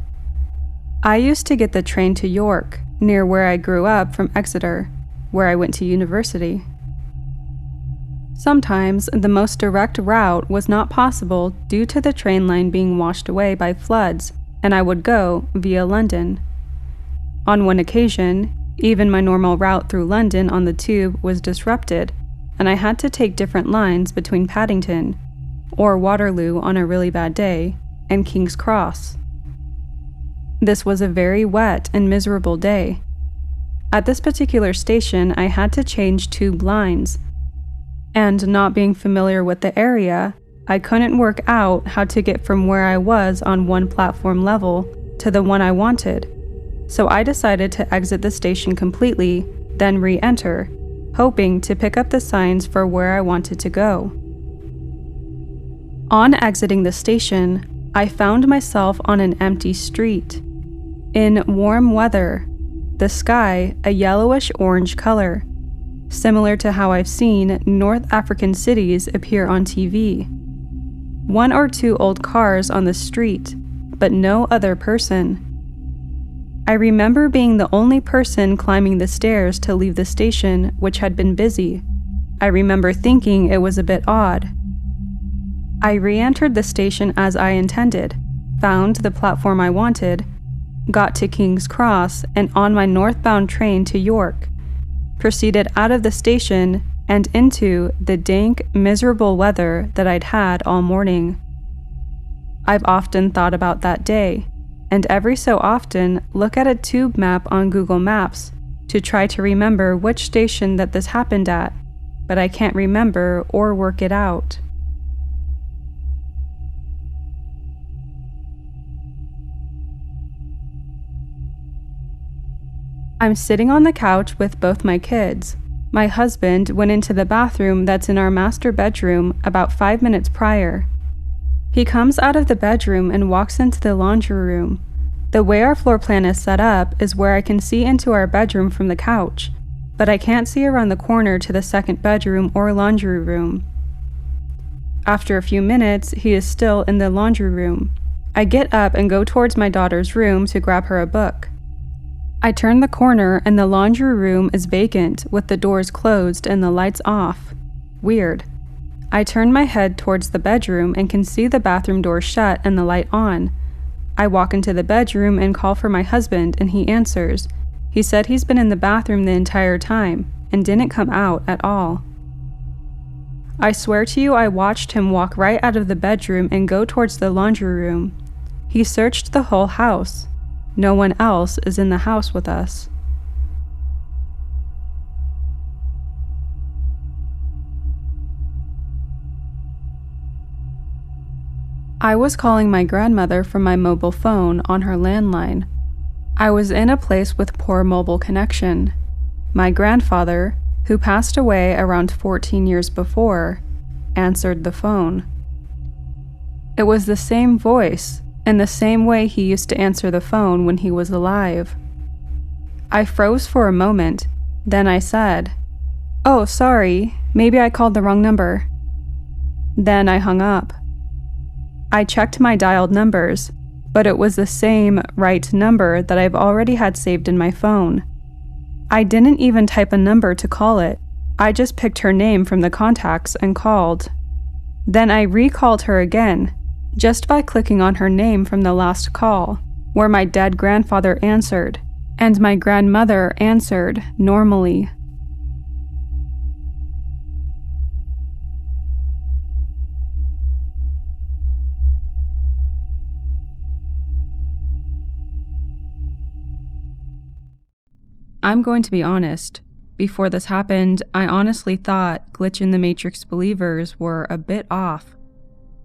I used to get the train to York, near where I grew up, from Exeter, where I went to university. Sometimes the most direct route was not possible due to the train line being washed away by floods, and I would go via London. On one occasion, even my normal route through London on the tube was disrupted, and I had to take different lines between Paddington, or Waterloo on a really bad day, and King's Cross. This was a very wet and miserable day. At this particular station, I had to change tube lines, and not being familiar with the area, I couldn't work out how to get from where I was on one platform level to the one I wanted, so I decided to exit the station completely, then re-enter, hoping to pick up the signs for where I wanted to go. On exiting the station, I found myself on an empty street. In warm weather, the sky a yellowish-orange color, similar to how I've seen North African cities appear on TV. 1 or 2 old cars on the street, but no other person. I remember being the only person climbing the stairs to leave the station, which had been busy. I remember thinking it was a bit odd. I re-entered the station as I intended, found the platform I wanted, got to King's Cross and on my northbound train to York, proceeded out of the station and into the dank, miserable weather that I'd had all morning. I've often thought about that day, and every so often look at a tube map on Google Maps to try to remember which station that this happened at, but I can't remember or work it out. I'm sitting on the couch with both my kids. My husband went into the bathroom that's in our master bedroom about 5 minutes prior. He comes out of the bedroom and walks into the laundry room. The way our floor plan is set up is where I can see into our bedroom from the couch, but I can't see around the corner to the second bedroom or laundry room. After a few minutes, he is still in the laundry room. I get up and go towards my daughter's room to grab her a book. I turn the corner and the laundry room is vacant with the doors closed and the lights off. Weird. I turn my head towards the bedroom and can see the bathroom door shut and the light on. I walk into the bedroom and call for my husband and he answers. He said he's been in the bathroom the entire time and didn't come out at all. I swear to you I watched him walk right out of the bedroom and go towards the laundry room. He searched the whole house. No one else is in the house with us. I was calling my grandmother from my mobile phone on her landline. I was in a place with poor mobile connection. My grandfather, who passed away around 14 years before, answered the phone. It was the same voice, in the same way he used to answer the phone when he was alive. I froze for a moment, then I said, "Oh, sorry, maybe I called the wrong number." Then I hung up. I checked my dialed numbers, but it was the same right number that I've already had saved in my phone. I didn't even type a number to call it. I just picked her name from the contacts and called. Then I recalled her again, just by clicking on her name from the last call, where my dead grandfather answered, and my grandmother answered normally. I'm going to be honest. Before this happened, I honestly thought Glitch in the Matrix believers were a bit off.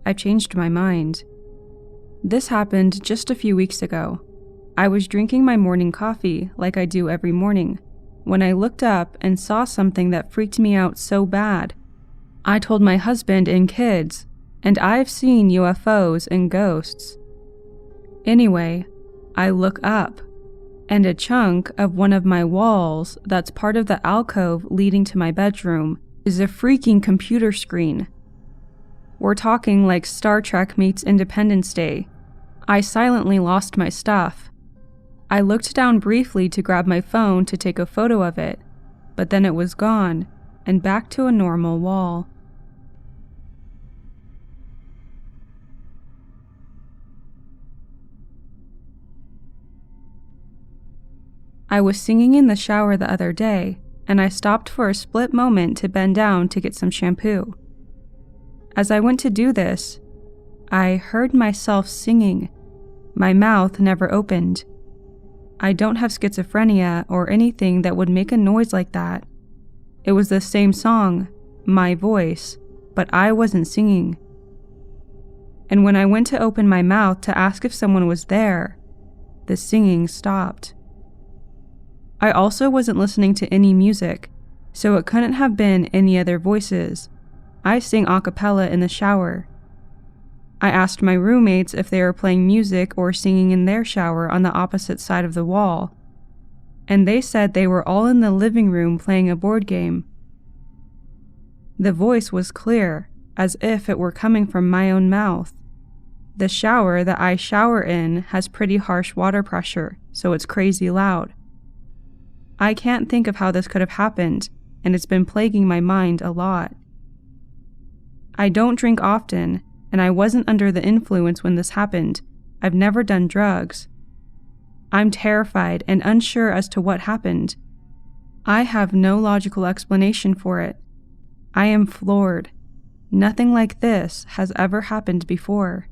I've changed my mind. This happened just a few weeks ago. I was drinking my morning coffee like I do every morning, when I looked up and saw something that freaked me out so bad. I told my husband and kids, and I've seen UFOs and ghosts. Anyway, I look up, and a chunk of one of my walls that's part of the alcove leading to my bedroom is a freaking computer screen. We're talking like Star Trek meets Independence Day. I silently lost my stuff. I looked down briefly to grab my phone to take a photo of it, but then it was gone and back to a normal wall. I was singing in the shower the other day, and I stopped for a split moment to bend down to get some shampoo. As I went to do this, I heard myself singing. My mouth never opened. I don't have schizophrenia or anything that would make a noise like that. It was the same song, my voice, but I wasn't singing. And when I went to open my mouth to ask if someone was there, the singing stopped. I also wasn't listening to any music, so it couldn't have been any other voices. I sing a cappella in the shower. I asked my roommates if they were playing music or singing in their shower on the opposite side of the wall, and they said they were all in the living room playing a board game. The voice was clear, as if it were coming from my own mouth. The shower that I shower in has pretty harsh water pressure, so it's crazy loud. I can't think of how this could have happened, and it's been plaguing my mind a lot. I don't drink often, and I wasn't under the influence when this happened. I've never done drugs. I'm terrified and unsure as to what happened. I have no logical explanation for it. I am floored. Nothing like this has ever happened before.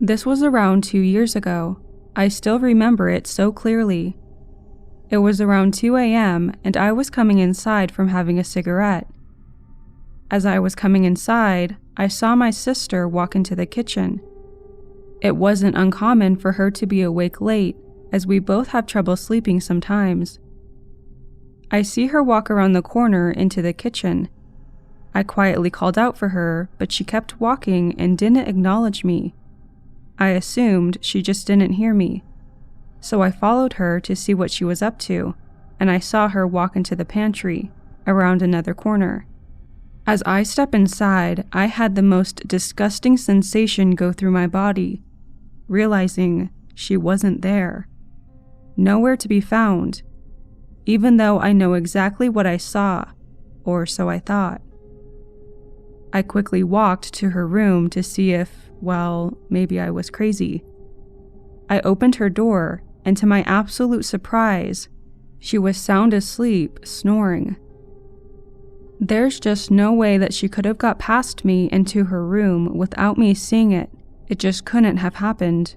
This was around 2 years ago. I still remember it so clearly. It was around 2 a.m. and I was coming inside from having a cigarette. As I was coming inside, I saw my sister walk into the kitchen. It wasn't uncommon for her to be awake late, as we both have trouble sleeping sometimes. I see her walk around the corner into the kitchen. I quietly called out for her, but she kept walking and didn't acknowledge me. I assumed she just didn't hear me. So I followed her to see what she was up to, and I saw her walk into the pantry, around another corner. As I stepped inside, I had the most disgusting sensation go through my body, realizing she wasn't there. Nowhere to be found, even though I know exactly what I saw, or so I thought. I quickly walked to her room to see if, well, maybe I was crazy. I opened her door, and to my absolute surprise, she was sound asleep, snoring. There's just no way that she could have got past me into her room without me seeing it. It just couldn't have happened.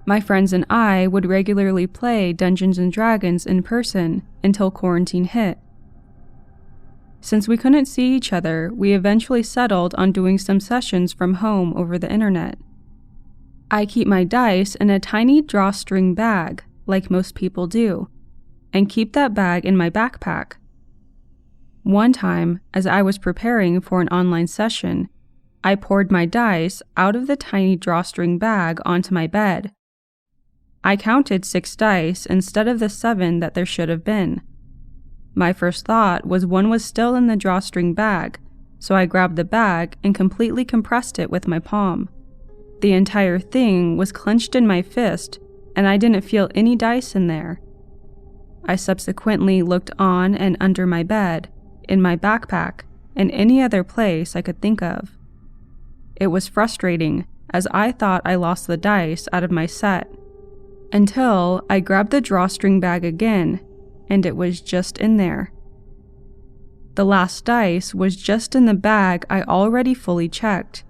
My friends and I would regularly play Dungeons & Dragons in person until quarantine hit. Since we couldn't see each other, we eventually settled on doing some sessions from home over the internet. I keep my dice in a tiny drawstring bag, like most people do, and keep that bag in my backpack. One time, as I was preparing for an online session, I poured my dice out of the tiny drawstring bag onto my bed. I counted 6 dice instead of the 7 that there should have been. My first thought was one was still in the drawstring bag, so I grabbed the bag and completely compressed it with my palm. The entire thing was clenched in my fist, and I didn't feel any dice in there. I subsequently looked on and under my bed, in my backpack, and any other place I could think of. It was frustrating, as I thought I lost the dice out of my set, until I grabbed the drawstring bag again, and it was just in there. The last dice was just in the bag I already fully checked.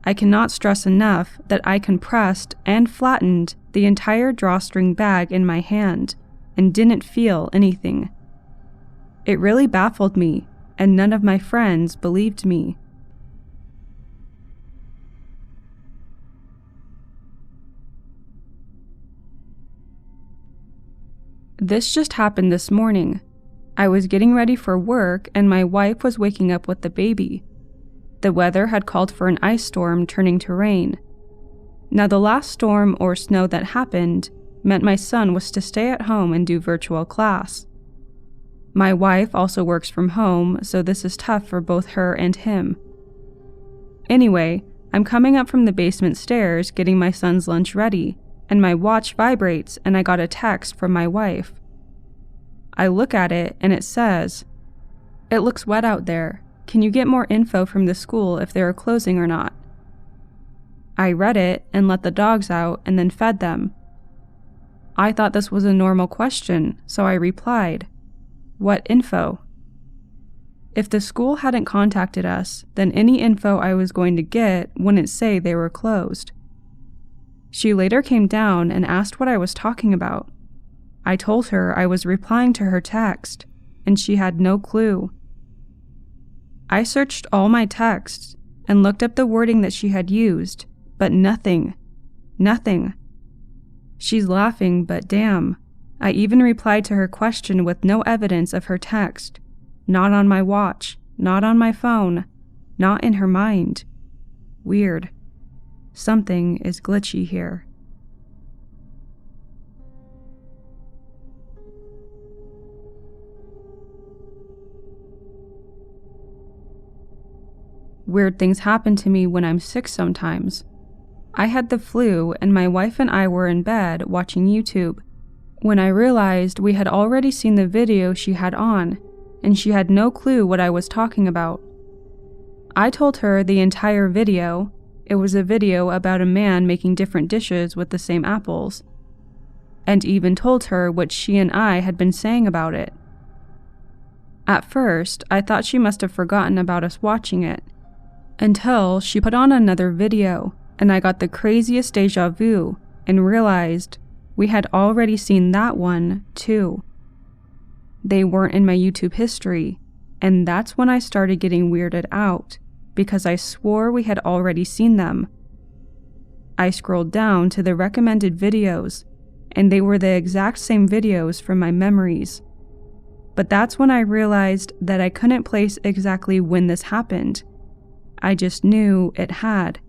I cannot stress enough that I compressed and flattened the entire drawstring bag in my hand and didn't feel anything. It really baffled me, and none of my friends believed me. This just happened this morning. I was getting ready for work and my wife was waking up with the baby. The weather had called for an ice storm turning to rain. Now the last storm or snow that happened meant my son was to stay at home and do virtual class. My wife also works from home, so this is tough for both her and him. Anyway, I'm coming up from the basement stairs getting my son's lunch ready, and my watch vibrates and I got a text from my wife. I look at it and it says, "It looks wet out there. Can you get more info from the school if they are closing or not?" I read it and let the dogs out and then fed them. I thought this was a normal question, so I replied, "What info?" If the school hadn't contacted us, then any info I was going to get wouldn't say they were closed. She later came down and asked what I was talking about. I told her I was replying to her text, and she had no clue. I searched all my texts, and looked up the wording that she had used, but nothing. Nothing. She's laughing, but damn. I even replied to her question with no evidence of her text. Not on my watch, not on my phone, not in her mind. Weird. Something is glitchy here. Weird things happen to me when I'm sick sometimes. I had the flu and my wife and I were in bed watching YouTube when I realized we had already seen the video she had on, and she had no clue what I was talking about. I told her the entire video. It was a video about a man making different dishes with the same apples, and even told her what she and I had been saying about it. At first, I thought she must have forgotten about us watching it, until she put on another video, and I got the craziest deja vu and realized we had already seen that one, too. They weren't in my YouTube history, and that's when I started getting weirded out, because I swore we had already seen them. I scrolled down to the recommended videos, and they were the exact same videos from my memories. But that's when I realized that I couldn't place exactly when this happened. I just knew it had.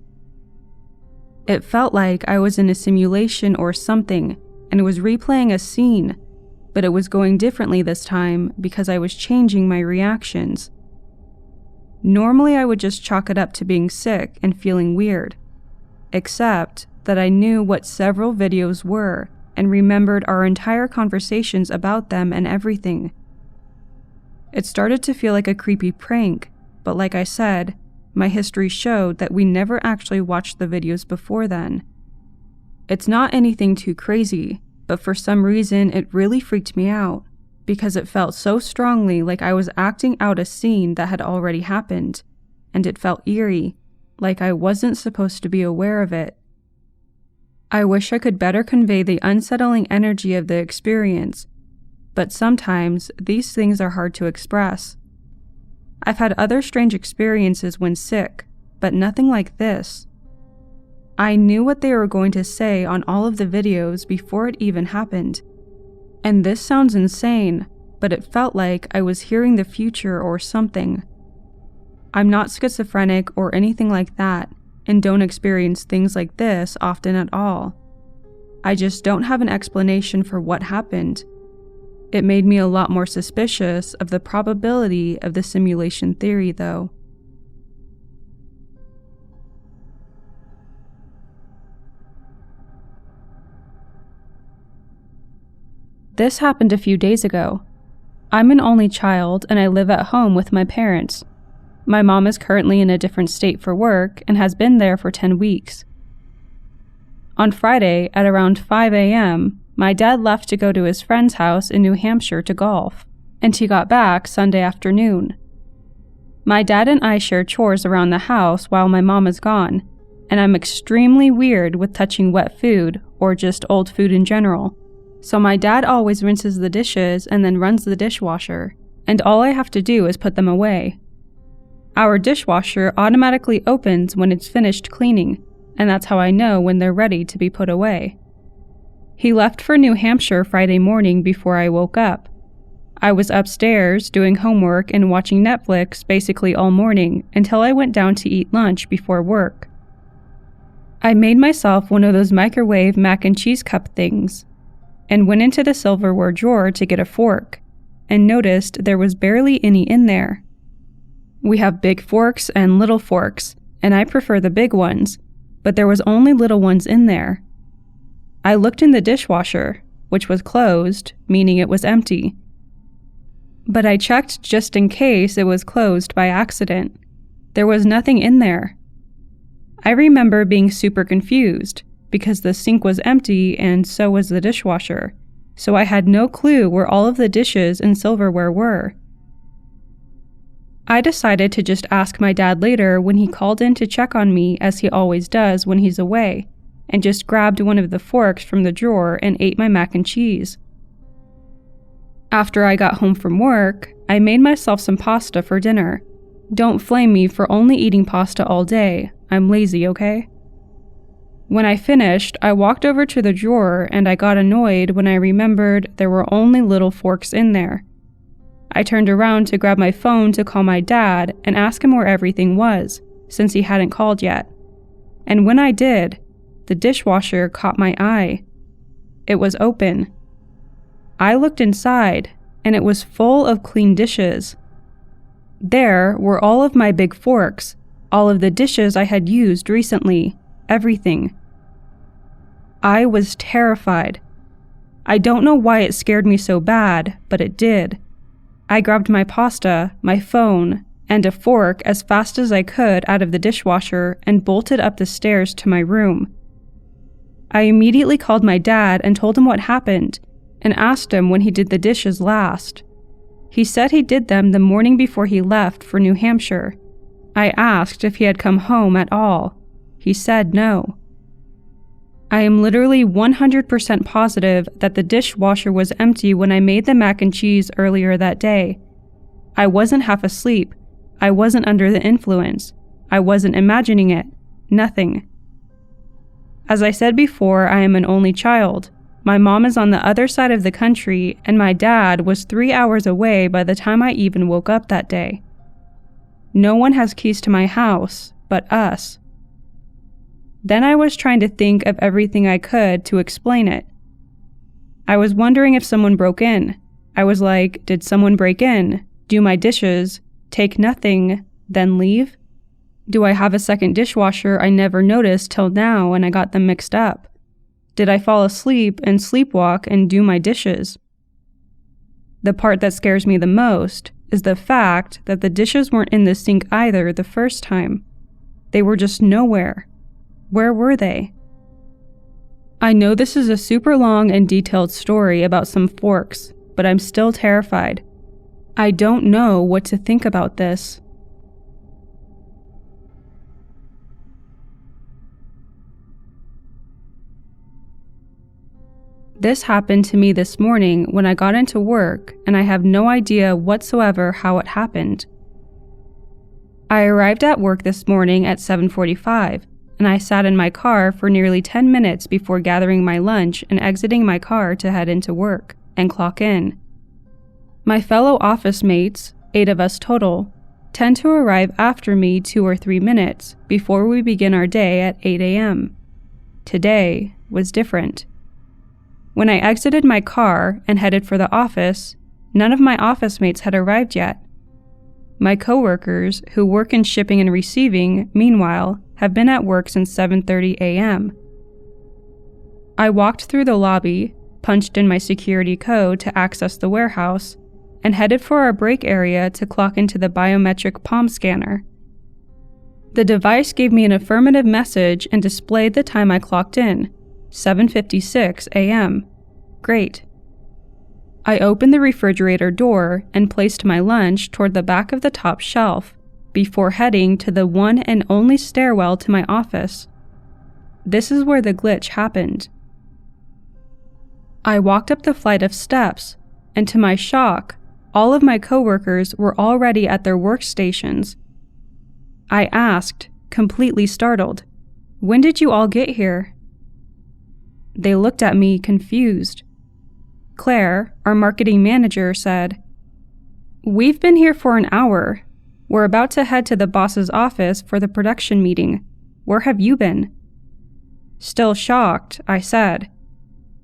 It felt like I was in a simulation or something and was replaying a scene, but it was going differently this time because I was changing my reactions. Normally I would just chalk it up to being sick and feeling weird, except that I knew what several videos were and remembered our entire conversations about them and everything. It started to feel like a creepy prank, but like I said, my history showed that we never actually watched the videos before then. It's not anything too crazy, but for some reason it really freaked me out, because it felt so strongly like I was acting out a scene that had already happened, and it felt eerie, like I wasn't supposed to be aware of it. I wish I could better convey the unsettling energy of the experience, but sometimes these things are hard to express. I've had other strange experiences when sick, but nothing like this. I knew what they were going to say on all of the videos before it even happened. And this sounds insane, but it felt like I was hearing the future or something. I'm not schizophrenic or anything like that, and don't experience things like this often at all. I just don't have an explanation for what happened. It made me a lot more suspicious of the probability of the simulation theory, though. This happened a few days ago. I'm an only child and I live at home with my parents. My mom is currently in a different state for work and has been there for 10 weeks. On Friday at around 5 a.m., my dad left to go to his friend's house in New Hampshire to golf, and he got back Sunday afternoon. My dad and I share chores around the house while my mom is gone, and I'm extremely weird with touching wet food or just old food in general. So my dad always rinses the dishes and then runs the dishwasher, and all I have to do is put them away. Our dishwasher automatically opens when it's finished cleaning, and that's how I know when they're ready to be put away. He left for New Hampshire Friday morning before I woke up. I was upstairs doing homework and watching Netflix basically all morning until I went down to eat lunch before work. I made myself one of those microwave mac and cheese cup things and went into the silverware drawer to get a fork and noticed there was barely any in there. We have big forks and little forks, and I prefer the big ones, but there was only little ones in there. I looked in the dishwasher, which was closed, meaning it was empty. But I checked just in case it was closed by accident. There was nothing in there. I remember being super confused, because the sink was empty and so was the dishwasher, so I had no clue where all of the dishes and silverware were. I decided to just ask my dad later when he called in to check on me, as he always does when he's away, and just grabbed one of the forks from the drawer and ate my mac and cheese. After I got home from work, I made myself some pasta for dinner. Don't flame me for only eating pasta all day. I'm lazy, okay? When I finished, I walked over to the drawer and I got annoyed when I remembered there were only little forks in there. I turned around to grab my phone to call my dad and ask him where everything was, since he hadn't called yet. And when I did, the dishwasher caught my eye. It was open. I looked inside, and it was full of clean dishes. There were all of my big forks, all of the dishes I had used recently, everything. I was terrified. I don't know why it scared me so bad, but it did. I grabbed my pasta, my phone, and a fork as fast as I could out of the dishwasher and bolted up the stairs to my room. I immediately called my dad and told him what happened, and asked him when he did the dishes last. He said he did them the morning before he left for New Hampshire. I asked if he had come home at all. He said no. I am literally 100% positive that the dishwasher was empty when I made the mac and cheese earlier that day. I wasn't half asleep. I wasn't under the influence. I wasn't imagining it. Nothing. As I said before, I am an only child. My mom is on the other side of the country, and my dad was 3 hours away by the time I even woke up that day. No one has keys to my house but us. Then I was trying to think of everything I could to explain it. I was wondering if someone broke in. I was like, did someone break in, do my dishes, take nothing, then leave? Do I have a second dishwasher I never noticed till now and I got them mixed up? Did I fall asleep and sleepwalk and do my dishes? The part that scares me the most is the fact that the dishes weren't in the sink either the first time. They were just nowhere. Where were they? I know this is a super long and detailed story about some forks, but I'm still terrified. I don't know what to think about this. This happened to me this morning when I got into work, and I have no idea whatsoever how it happened. I arrived at work this morning at 7:45, and I sat in my car for nearly 10 minutes before gathering my lunch and exiting my car to head into work and clock in. My fellow office mates, 8 of us total, tend to arrive after me 2 or 3 minutes before we begin our day at 8 a.m. Today was different. When I exited my car and headed for the office, none of my office mates had arrived yet. My coworkers, who work in shipping and receiving, meanwhile, have been at work since 7:30 a.m. I walked through the lobby, punched in my security code to access the warehouse, and headed for our break area to clock into the biometric palm scanner. The device gave me an affirmative message and displayed the time I clocked in, 7:56 a.m. Great. I opened the refrigerator door and placed my lunch toward the back of the top shelf before heading to the one and only stairwell to my office. This is where the glitch happened. I walked up the flight of steps, and to my shock, all of my coworkers were already at their workstations. I asked, completely startled, "When did you all get here?" They looked at me confused. Claire, our marketing manager, said, "We've been here for an hour. We're about to head to the boss's office for the production meeting. Where have you been?" Still shocked, I said,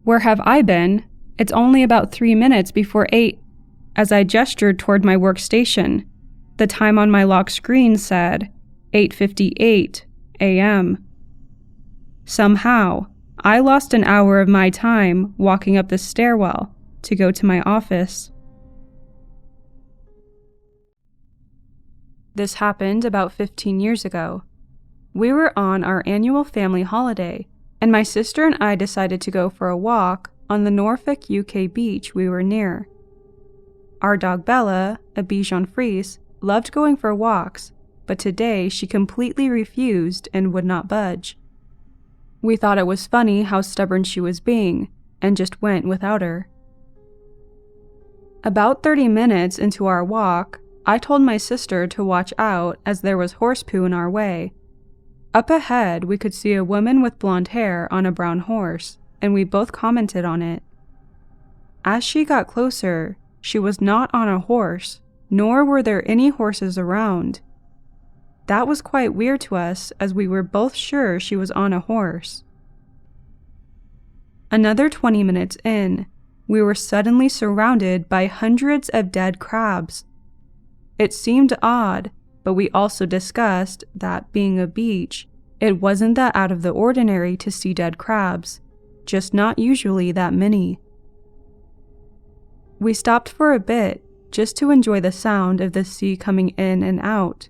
"Where have I been? It's only about 3 minutes before 8, as I gestured toward my workstation. The time on my lock screen said 8:58 a.m. Somehow, I lost an hour of my time walking up the stairwell to go to my office. This happened about 15 years ago. We were on our annual family holiday, and my sister and I decided to go for a walk on the Norfolk, UK beach we were near. Our dog Bella, a Bichon Frise, loved going for walks, but today she completely refused and would not budge. We thought it was funny how stubborn she was being, and just went without her. About 30 minutes into our walk, I told my sister to watch out as there was horse poo in our way. Up ahead, we could see a woman with blonde hair on a brown horse, and we both commented on it. As she got closer, she was not on a horse, nor were there any horses around. That was quite weird to us, as we were both sure she was on a horse. Another 20 minutes in, we were suddenly surrounded by hundreds of dead crabs. It seemed odd, but we also discussed that, being a beach, it wasn't that out of the ordinary to see dead crabs, just not usually that many. We stopped for a bit, just to enjoy the sound of the sea coming in and out,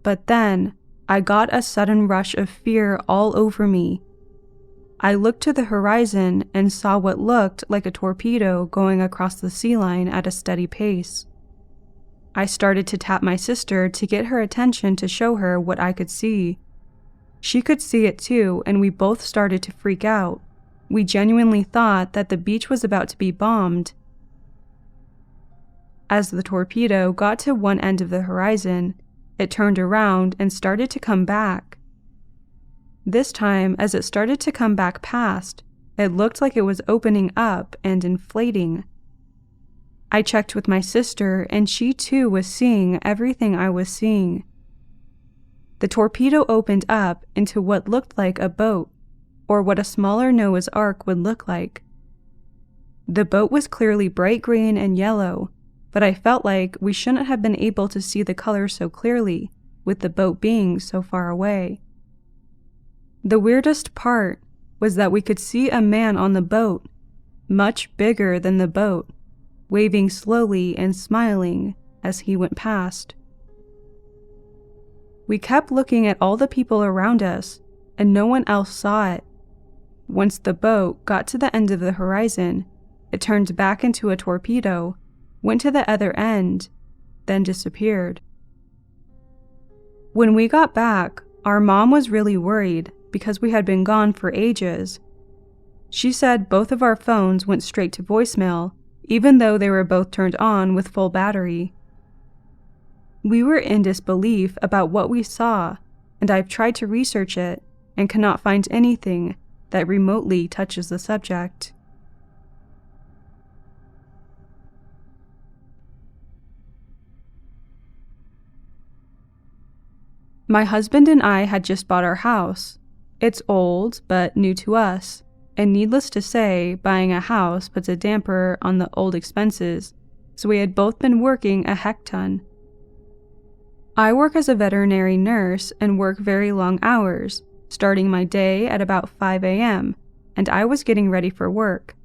but then I got a sudden rush of fear all over me. I looked to the horizon and saw what looked like a torpedo going across the sea line at a steady pace. I started to tap my sister to get her attention to show her what I could see. She could see it too, and we both started to freak out. We genuinely thought that the beach was about to be bombed. As the torpedo got to one end of the horizon, it turned around and started to come back. This time, as it started to come back past, it looked like it was opening up and inflating. I checked with my sister, and she too was seeing everything I was seeing. The torpedo opened up into what looked like a boat, or what a smaller Noah's Ark would look like. The boat was clearly bright green and yellow, but I felt like we shouldn't have been able to see the colors so clearly, with the boat being so far away. The weirdest part was that we could see a man on the boat, much bigger than the boat, waving slowly and smiling as he went past. We kept looking at all the people around us, and no one else saw it. Once the boat got to the end of the horizon, it turned back into a torpedo, went to the other end, then disappeared. When we got back, our mom was really worried because we had been gone for ages. She said both of our phones went straight to voicemail, even though they were both turned on with full battery. We were in disbelief about what we saw, and I've tried to research it and cannot find anything that remotely touches the subject. My husband and I had just bought our house. It's old, but new to us, and needless to say, buying a house puts a damper on the old expenses, so we had both been working a heck ton. I work as a veterinary nurse and work very long hours, starting my day at about 5 a.m., and I was getting ready for work.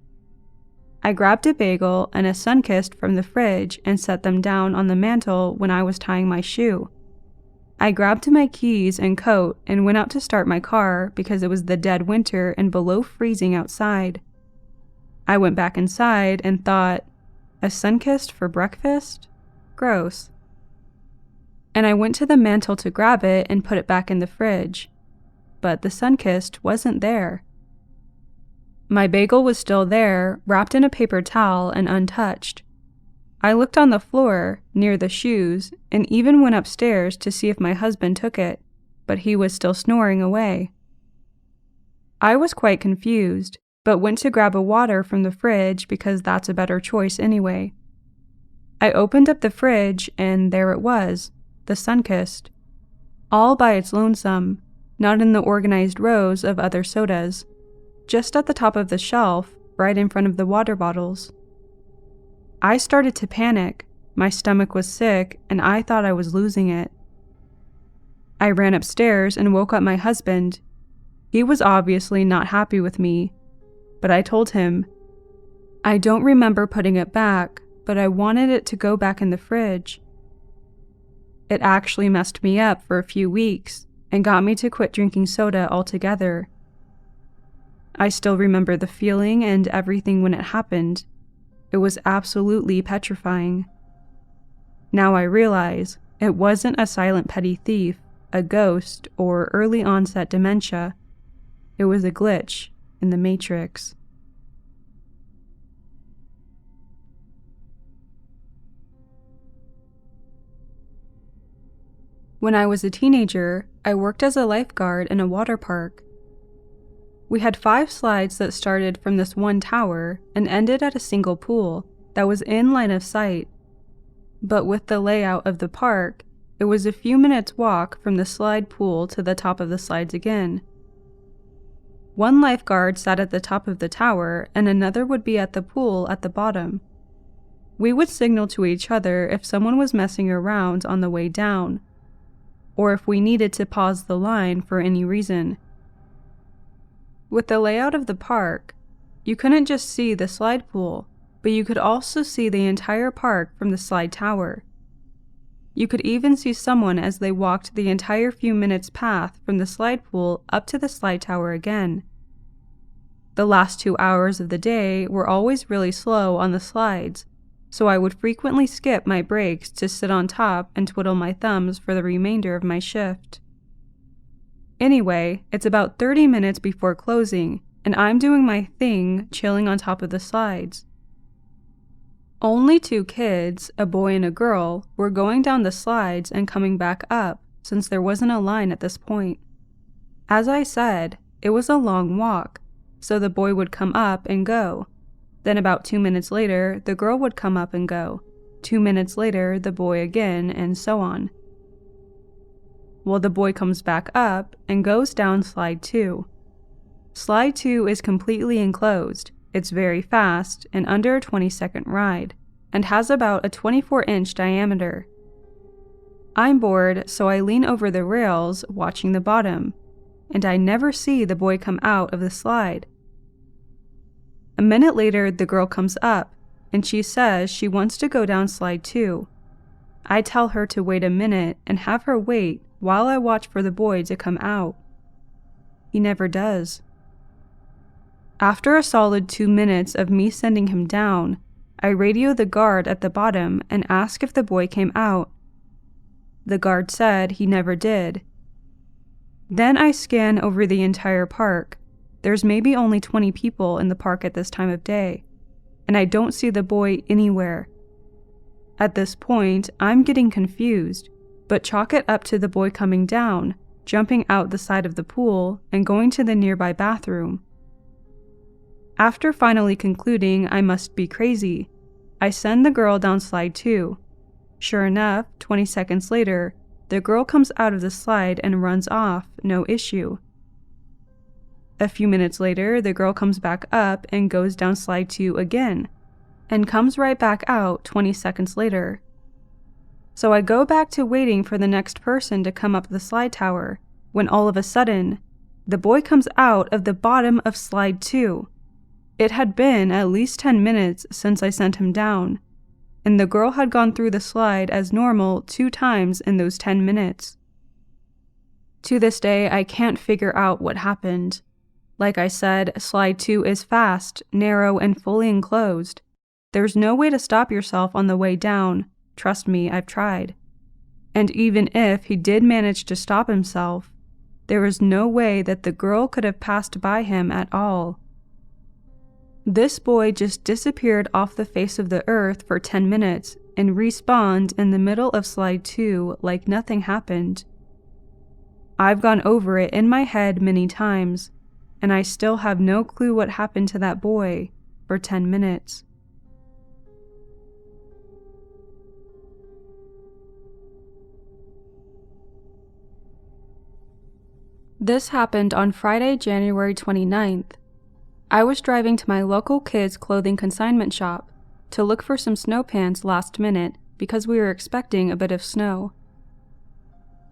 I grabbed a bagel and a Sunkist from the fridge and set them down on the mantel when I was tying my shoe. I grabbed my keys and coat and went out to start my car because it was the dead winter and below freezing outside. I went back inside and thought, a Sunkist for breakfast? Gross. And I went to the mantel to grab it and put it back in the fridge. But the Sunkist wasn't there. My bagel was still there, wrapped in a paper towel and untouched. I looked on the floor, near the shoes, and even went upstairs to see if my husband took it, but he was still snoring away. I was quite confused, but went to grab a water from the fridge because that's a better choice anyway. I opened up the fridge, and there it was, the Sunkist, all by its lonesome, not in the organized rows of other sodas, just at the top of the shelf, right in front of the water bottles. I started to panic, my stomach was sick, and I thought I was losing it. I ran upstairs and woke up my husband. He was obviously not happy with me, but I told him, I don't remember putting it back, but I wanted it to go back in the fridge. It actually messed me up for a few weeks and got me to quit drinking soda altogether. I still remember the feeling and everything when it happened. It was absolutely petrifying. Now I realize it wasn't a silent petty thief, a ghost, or early onset dementia. It was a glitch in the Matrix. When I was a teenager, I worked as a lifeguard in a water park. We had 5 slides that started from this one tower and ended at a single pool that was in line of sight. But with the layout of the park, it was a few minutes walk from the slide pool to the top of the slides again. One lifeguard sat at the top of the tower and another would be at the pool at the bottom. We would signal to each other if someone was messing around on the way down, or if we needed to pause the line for any reason. With the layout of the park, you couldn't just see the slide pool, but you could also see the entire park from the slide tower. You could even see someone as they walked the entire few minutes path from the slide pool up to the slide tower again. The last 2 hours of the day were always really slow on the slides, so I would frequently skip my breaks to sit on top and twiddle my thumbs for the remainder of my shift. Anyway, it's about 30 minutes before closing, and I'm doing my thing chilling on top of the slides. Only 2 kids, a boy and a girl, were going down the slides and coming back up since there wasn't a line at this point. As I said, it was a long walk, so the boy would come up and go. Then about 2 minutes later, the girl would come up and go. 2 minutes later, the boy again, and so on. Well, the boy comes back up and goes down slide 2. Slide 2 is completely enclosed. It's very fast and under a 20-second ride, and has about a 24-inch diameter. I'm bored, so I lean over the rails watching the bottom, and I never see the boy come out of the slide. A minute later, the girl comes up, and she says she wants to go down slide 2. I tell her to wait a minute and have her wait while I watch for the boy to come out. He never does. After a solid 2 minutes of me sending him down, I radio the guard at the bottom and ask if the boy came out. The guard said he never did. Then I scan over the entire park. There's maybe only 20 people in the park at this time of day, and I don't see the boy anywhere. At this point, I'm getting confused, but chalk it up to the boy coming down, jumping out the side of the pool, and going to the nearby bathroom. After finally concluding I must be crazy, I send the girl down slide 2. Sure enough, 20 seconds later, the girl comes out of the slide and runs off, no issue. A few minutes later, the girl comes back up and goes down slide 2 again, and comes right back out 20 seconds later. So I go back to waiting for the next person to come up the slide tower, when all of a sudden, the boy comes out of the bottom of slide 2. It had been at least 10 minutes since I sent him down, and the girl had gone through the slide as normal 2 times in those 10 minutes. To this day, I can't figure out what happened. Like I said, slide 2 is fast, narrow, and fully enclosed. There's no way to stop yourself on the way down. Trust me, I've tried. And even if he did manage to stop himself, there was no way that the girl could have passed by him at all. This boy just disappeared off the face of the earth for 10 minutes and respawned in the middle of slide 2 like nothing happened. I've gone over it in my head many times, and I still have no clue what happened to that boy for 10 minutes. This happened on Friday, January 29th. I was driving to my local kids' clothing consignment shop to look for some snow pants last minute because we were expecting a bit of snow.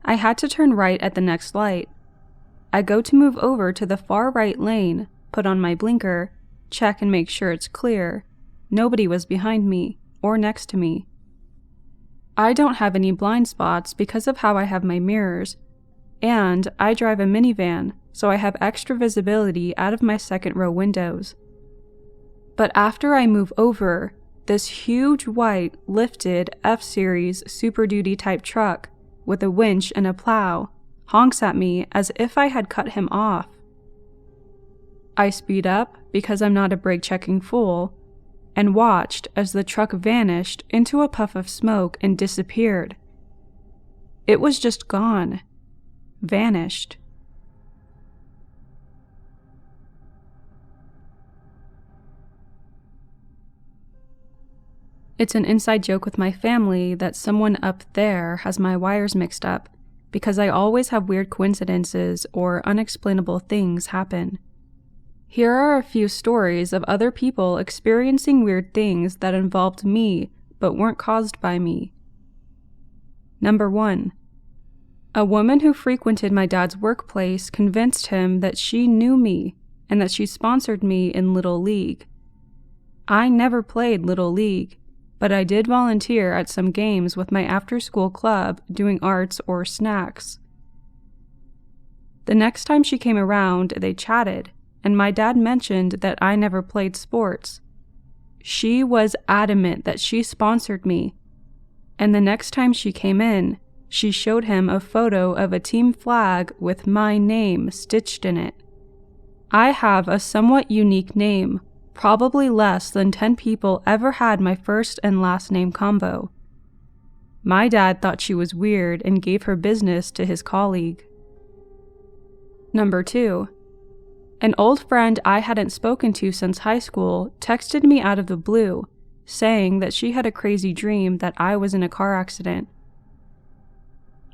I had to turn right at the next light. I go to move over to the far right lane, put on my blinker, check and make sure it's clear. Nobody was behind me or next to me. I don't have any blind spots because of how I have my mirrors, and I drive a minivan, so I have extra visibility out of my second row windows. But after I move over, this huge white lifted F-Series Super Duty type truck with a winch and a plow honks at me as if I had cut him off. I speed up because I'm not a brake-checking fool, and watched as the truck vanished into a puff of smoke and disappeared. It was just gone. Vanished. It's an inside joke with my family that someone up there has my wires mixed up because I always have weird coincidences or unexplainable things happen. Here are a few stories of other people experiencing weird things that involved me but weren't caused by me. Number 1. A woman who frequented my dad's workplace convinced him that she knew me and that she sponsored me in Little League. I never played Little League, but I did volunteer at some games with my after-school club doing arts or snacks. The next time she came around, they chatted, and my dad mentioned that I never played sports. She was adamant that she sponsored me, and the next time she came in, she showed him a photo of a team flag with my name stitched in it. I have a somewhat unique name. Probably less than 10 people ever had my first and last name combo. My dad thought she was weird and gave her business to his colleague. Number 2. An old friend I hadn't spoken to since high school texted me out of the blue, saying that she had a crazy dream that I was in a car accident.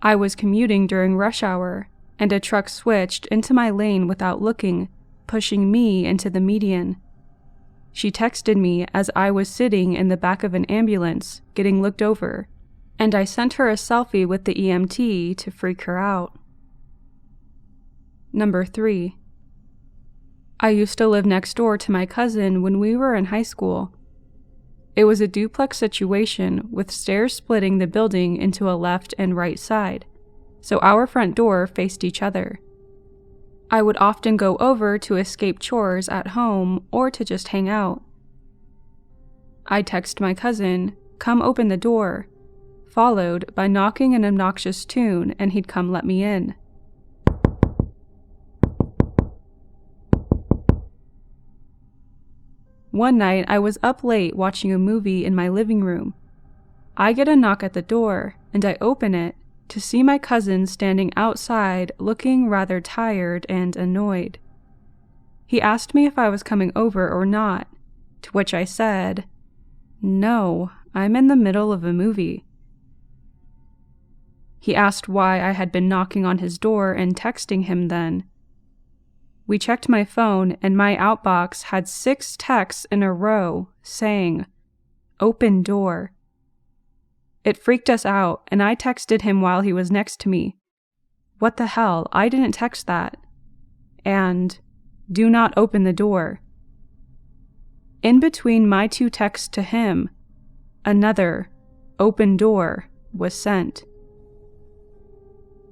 I was commuting during rush hour, and a truck switched into my lane without looking, pushing me into the median. She texted me as I was sitting in the back of an ambulance, getting looked over, and I sent her a selfie with the EMT to freak her out. Number 3. I used to live next door to my cousin when we were in high school. It was a duplex situation with stairs splitting the building into a left and right side, so our front door faced each other. I would often go over to escape chores at home or to just hang out. I'd text my cousin, "Come open the door," followed by knocking an obnoxious tune, and he'd come let me in. One night, I was up late watching a movie in my living room. I get a knock at the door, and I open it to see my cousin standing outside looking rather tired and annoyed. He asked me if I was coming over or not, to which I said, "No, I'm in the middle of a movie." He asked why I had been knocking on his door and texting him then. We checked my phone, and my outbox had 6 texts in a row saying, "Open door." It freaked us out, and I texted him while he was next to me. "What the hell, I didn't text that." And, "Do not open the door." In between my 2 texts to him, another, "Open door," was sent.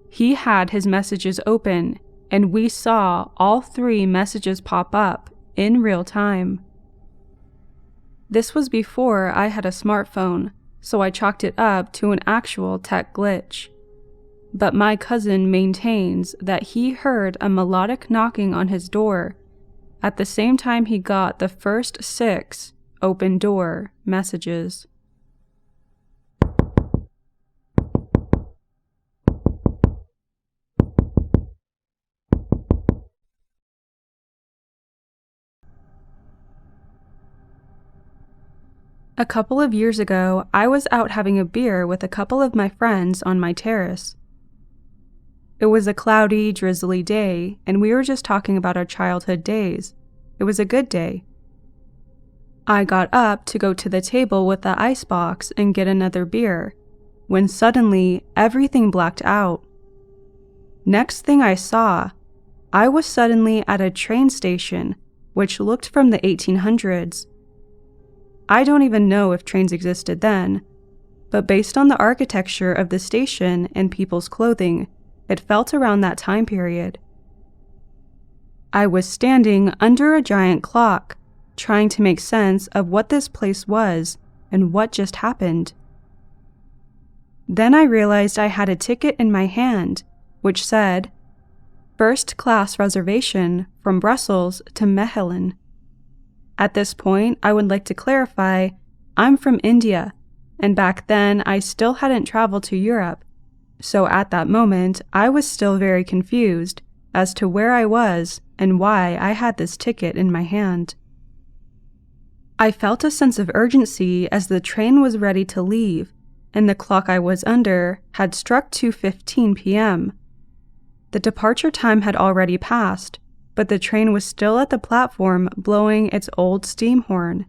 He had his messages open, and we saw all 3 messages pop up in real time. This was before I had a smartphone, so I chalked it up to an actual tech glitch. But my cousin maintains that he heard a melodic knocking on his door at the same time he got the first 6 "open door" messages. A couple of years ago, I was out having a beer with a couple of my friends on my terrace. It was a cloudy, drizzly day, and we were just talking about our childhood days. It was a good day. I got up to go to the table with the icebox and get another beer, when suddenly everything blacked out. Next thing I saw, I was suddenly at a train station, which looked from the 1800s. I don't even know if trains existed then, but based on the architecture of the station and people's clothing, it felt around that time period. I was standing under a giant clock, trying to make sense of what this place was and what just happened. Then I realized I had a ticket in my hand, which said, "First class reservation from Brussels to Mechelen." At this point, I would like to clarify, I'm from India, and back then I still hadn't traveled to Europe, So at that moment, I was still very confused as to where I was and why I had this ticket in my hand. I felt a sense of urgency as the train was ready to leave, and the clock I was under had struck 2:15 p.m. The departure time had already passed, but the train was still at the platform blowing its old steam horn.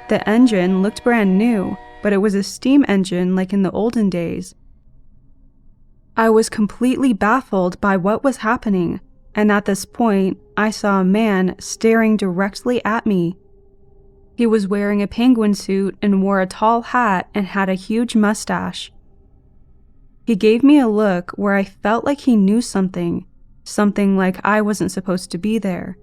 The engine looked brand new, but it was a steam engine like in the olden days. I was completely baffled by what was happening, and at this point, I saw a man staring directly at me. He was wearing a penguin suit and wore a tall hat and had a huge mustache. He gave me a look where I felt like he knew something like I wasn't supposed to be there.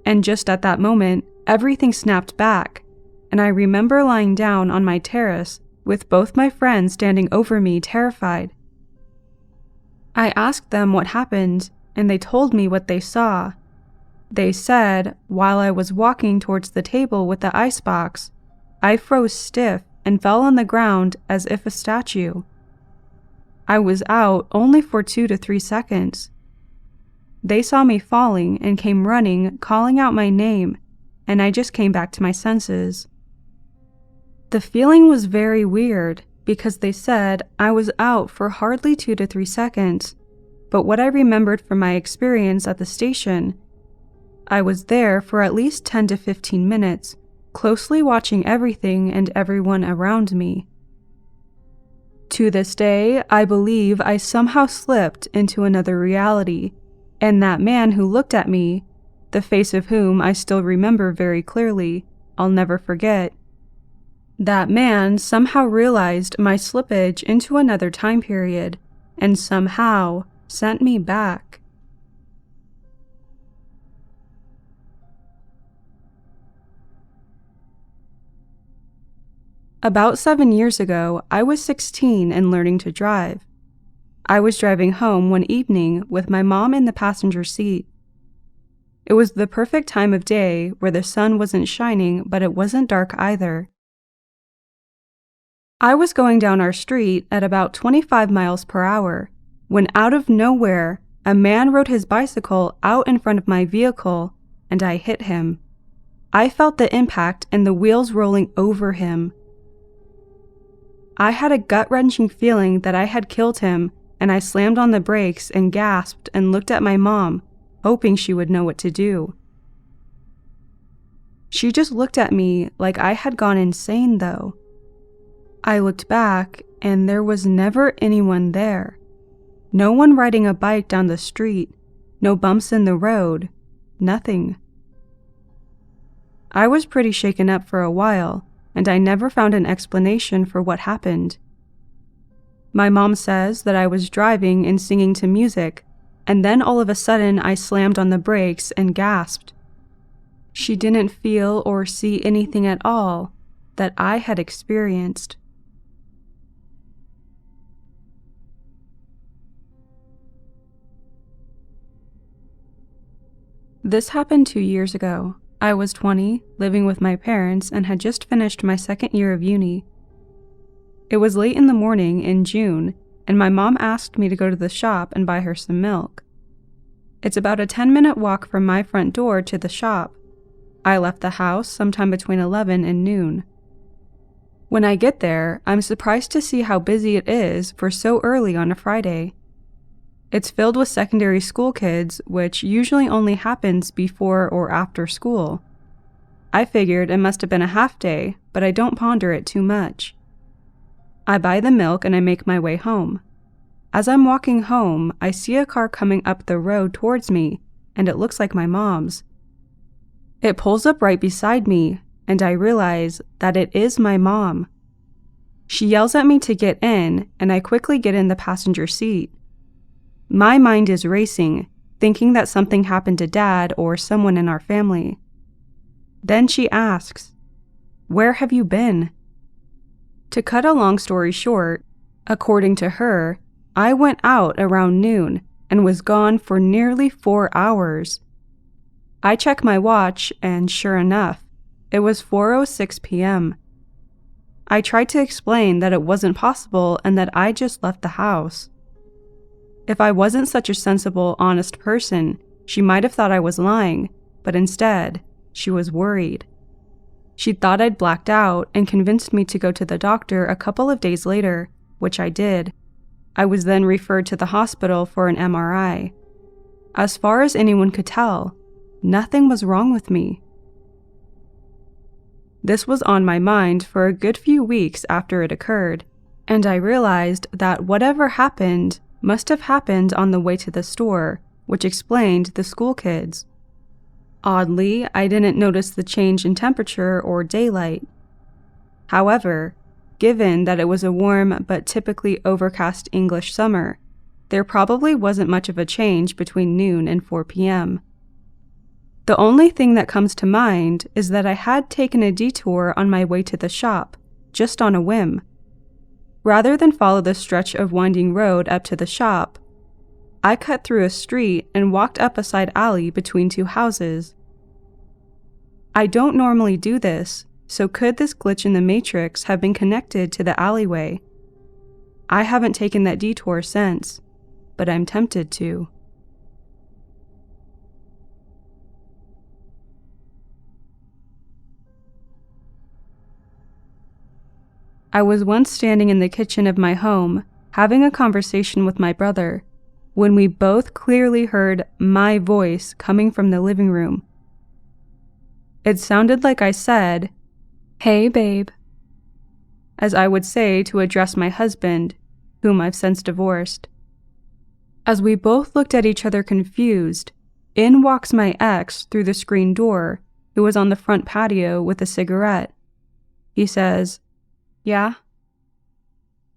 And just at that moment, everything snapped back, and I remember lying down on my terrace with both my friends standing over me, terrified. I asked them what happened, and they told me what they saw. They said, while I was walking towards the table with the icebox, I froze stiff and fell on the ground as if a statue. I was out only for 2 to 3 seconds. They saw me falling and came running, calling out my name, and I just came back to my senses. The feeling was very weird because they said I was out for hardly 2 to 3 seconds, but what I remembered from my experience at the station, I was there for at least 10 to 15 minutes, closely watching everything and everyone around me. To this day, I believe I somehow slipped into another reality, and that man who looked at me, the face of whom I still remember very clearly, I'll never forget. That man somehow realized my slippage into another time period, and somehow sent me back. About 7 years ago, I was 16 and learning to drive. I was driving home one evening with my mom in the passenger seat. It was the perfect time of day where the sun wasn't shining, but it wasn't dark either. I was going down our street at about 25 miles per hour, when out of nowhere, a man rode his bicycle out in front of my vehicle, and I hit him. I felt the impact and the wheels rolling over him. I had a gut-wrenching feeling that I had killed him, and I slammed on the brakes and gasped and looked at my mom, hoping she would know what to do. She just looked at me like I had gone insane, though. I looked back, and there was never anyone there. No one riding a bike down the street, no bumps in the road, nothing. I was pretty shaken up for a while, and I never found an explanation for what happened. My mom says that I was driving and singing to music, and then all of a sudden I slammed on the brakes and gasped. She didn't feel or see anything at all that I had experienced. This happened 2 years ago. I was 20, living with my parents, and had just finished my second year of uni. It was late in the morning in June, and my mom asked me to go to the shop and buy her some milk. It's about a 10-minute walk from my front door to the shop. I left the house sometime between 11 and noon. When I get there, I'm surprised to see how busy it is for so early on a Friday. It's filled with secondary school kids, which usually only happens before or after school. I figured it must have been a half day, but I don't ponder it too much. I buy the milk and I make my way home. As I'm walking home, I see a car coming up the road towards me, and it looks like my mom's. It pulls up right beside me, and I realize that it is my mom. She yells at me to get in, and I quickly get in the passenger seat. My mind is racing, thinking that something happened to Dad or someone in our family. Then she asks, "Where have you been?" To cut a long story short, according to her, I went out around noon and was gone for nearly 4 hours. I check my watch, and sure enough, it was 4:06 p.m. I tried to explain that it wasn't possible and that I just left the house. If I wasn't such a sensible, honest person, she might have thought I was lying, but instead, she was worried. She thought I'd blacked out and convinced me to go to the doctor a couple of days later, which I did. I was then referred to the hospital for an MRI. As far as anyone could tell, nothing was wrong with me. This was on my mind for a good few weeks after it occurred, and I realized that whatever happened must have happened on the way to the store, which explained the school kids. Oddly, I didn't notice the change in temperature or daylight. However, given that it was a warm but typically overcast English summer, there probably wasn't much of a change between noon and 4 p.m. The only thing that comes to mind is that I had taken a detour on my way to the shop, just on a whim. Rather than follow the stretch of winding road up to the shop, I cut through a street and walked up a side alley between two houses. I don't normally do this, so could this glitch in the matrix have been connected to the alleyway? I haven't taken that detour since, but I'm tempted to. I was once standing in the kitchen of my home, having a conversation with my brother, when we both clearly heard my voice coming from the living room. It sounded like I said, "Hey, babe," as I would say to address my husband, whom I've since divorced. As we both looked at each other confused, in walks my ex through the screen door, who was on the front patio with a cigarette. He says, "Yeah?"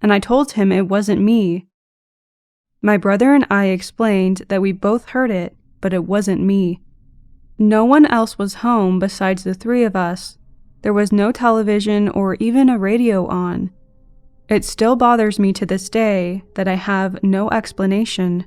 And I told him it wasn't me. My brother and I explained that we both heard it, but it wasn't me. No one else was home besides the three of us. There was no television or even a radio on. It still bothers me to this day that I have no explanation.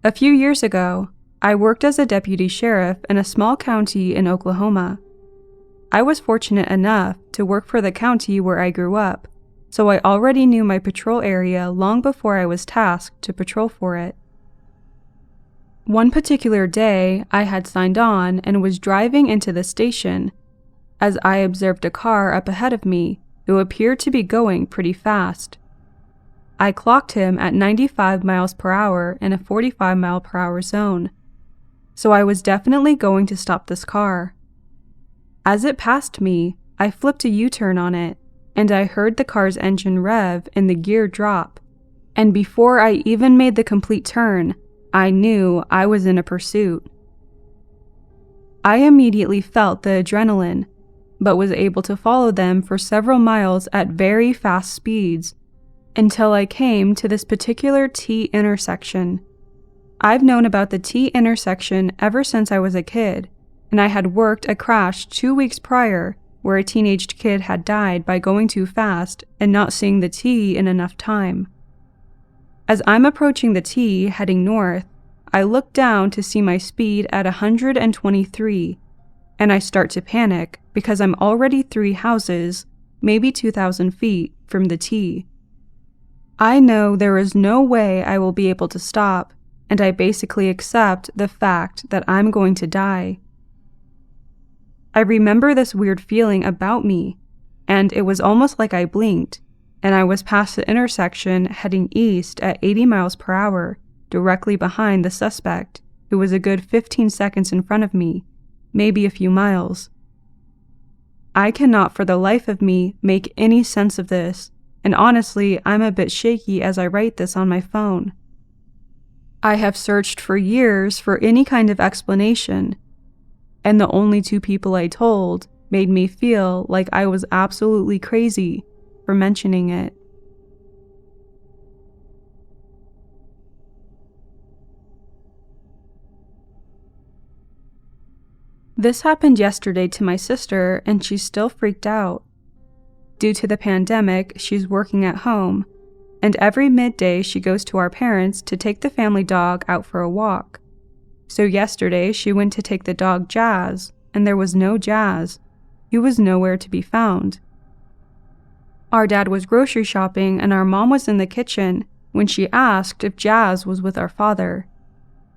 A few years ago, I worked as a deputy sheriff in a small county in Oklahoma. I was fortunate enough to work for the county where I grew up, so I already knew my patrol area long before I was tasked to patrol for it. One particular day, I had signed on and was driving into the station, as I observed a car up ahead of me who appeared to be going pretty fast. I clocked him at 95 miles per hour in a 45 mile per hour zone, so I was definitely going to stop this car. As it passed me, I flipped a U-turn on it, and I heard the car's engine rev and the gear drop, and before I even made the complete turn, I knew I was in a pursuit. I immediately felt the adrenaline, but was able to follow them for several miles at very fast speeds, until I came to this particular T intersection. I've known about the T intersection ever since I was a kid, and I had worked a crash 2 weeks prior where a teenaged kid had died by going too fast and not seeing the T in enough time. As I'm approaching the T heading north, I look down to see my speed at 123, and I start to panic because I'm already 3 houses, maybe 2,000 feet from the T. I know there is no way I will be able to stop, and I basically accept the fact that I'm going to die. I remember this weird feeling about me, and it was almost like I blinked, and I was past the intersection heading east at 80 miles per hour, directly behind the suspect, who was a good 15 seconds in front of me, maybe a few miles. I cannot for the life of me make any sense of this, and honestly, I'm a bit shaky as I write this on my phone. I have searched for years for any kind of explanation, and the only 2 people I told made me feel like I was absolutely crazy for mentioning it. This happened yesterday to my sister, and she's still freaked out. Due to the pandemic, she's working at home, and every midday she goes to our parents to take the family dog out for a walk. So yesterday she went to take the dog Jazz, and there was no Jazz. He was nowhere to be found. Our dad was grocery shopping and our mom was in the kitchen when she asked if Jazz was with our father.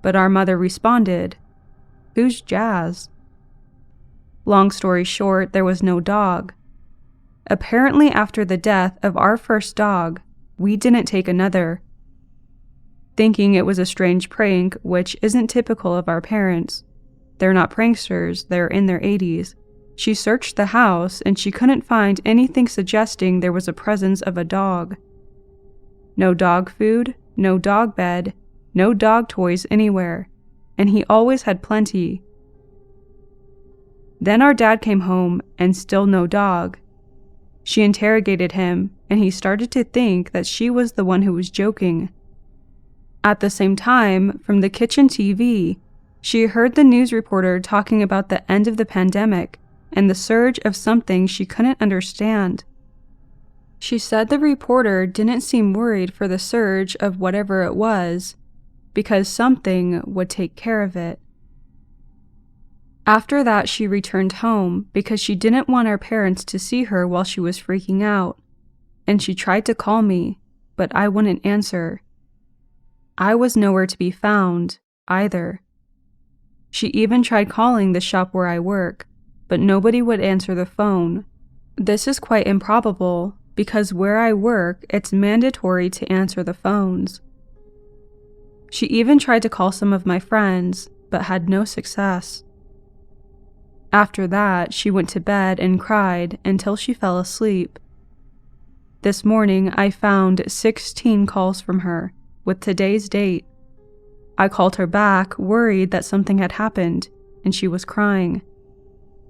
But our mother responded, "Who's Jazz?" Long story short, there was no dog. Apparently after the death of our first dog, we didn't take another. Thinking it was a strange prank, which isn't typical of our parents. They're not pranksters, they're in their 80s. She searched the house and she couldn't find anything suggesting there was a presence of a dog. No dog food, no dog bed, no dog toys anywhere, and he always had plenty. Then our dad came home and still no dog. She interrogated him and he started to think that she was the one who was joking. At the same time, from the kitchen TV, she heard the news reporter talking about the end of the pandemic and the surge of something she couldn't understand. She said the reporter didn't seem worried for the surge of whatever it was, because something would take care of it. After that, she returned home because she didn't want our parents to see her while she was freaking out, and she tried to call me, but I wouldn't answer. I was nowhere to be found, either. She even tried calling the shop where I work, but nobody would answer the phone. This is quite improbable, because where I work, it's mandatory to answer the phones. She even tried to call some of my friends, but had no success. After that, she went to bed and cried until she fell asleep. This morning, I found 16 calls from her, with today's date. I called her back, worried that something had happened, and she was crying.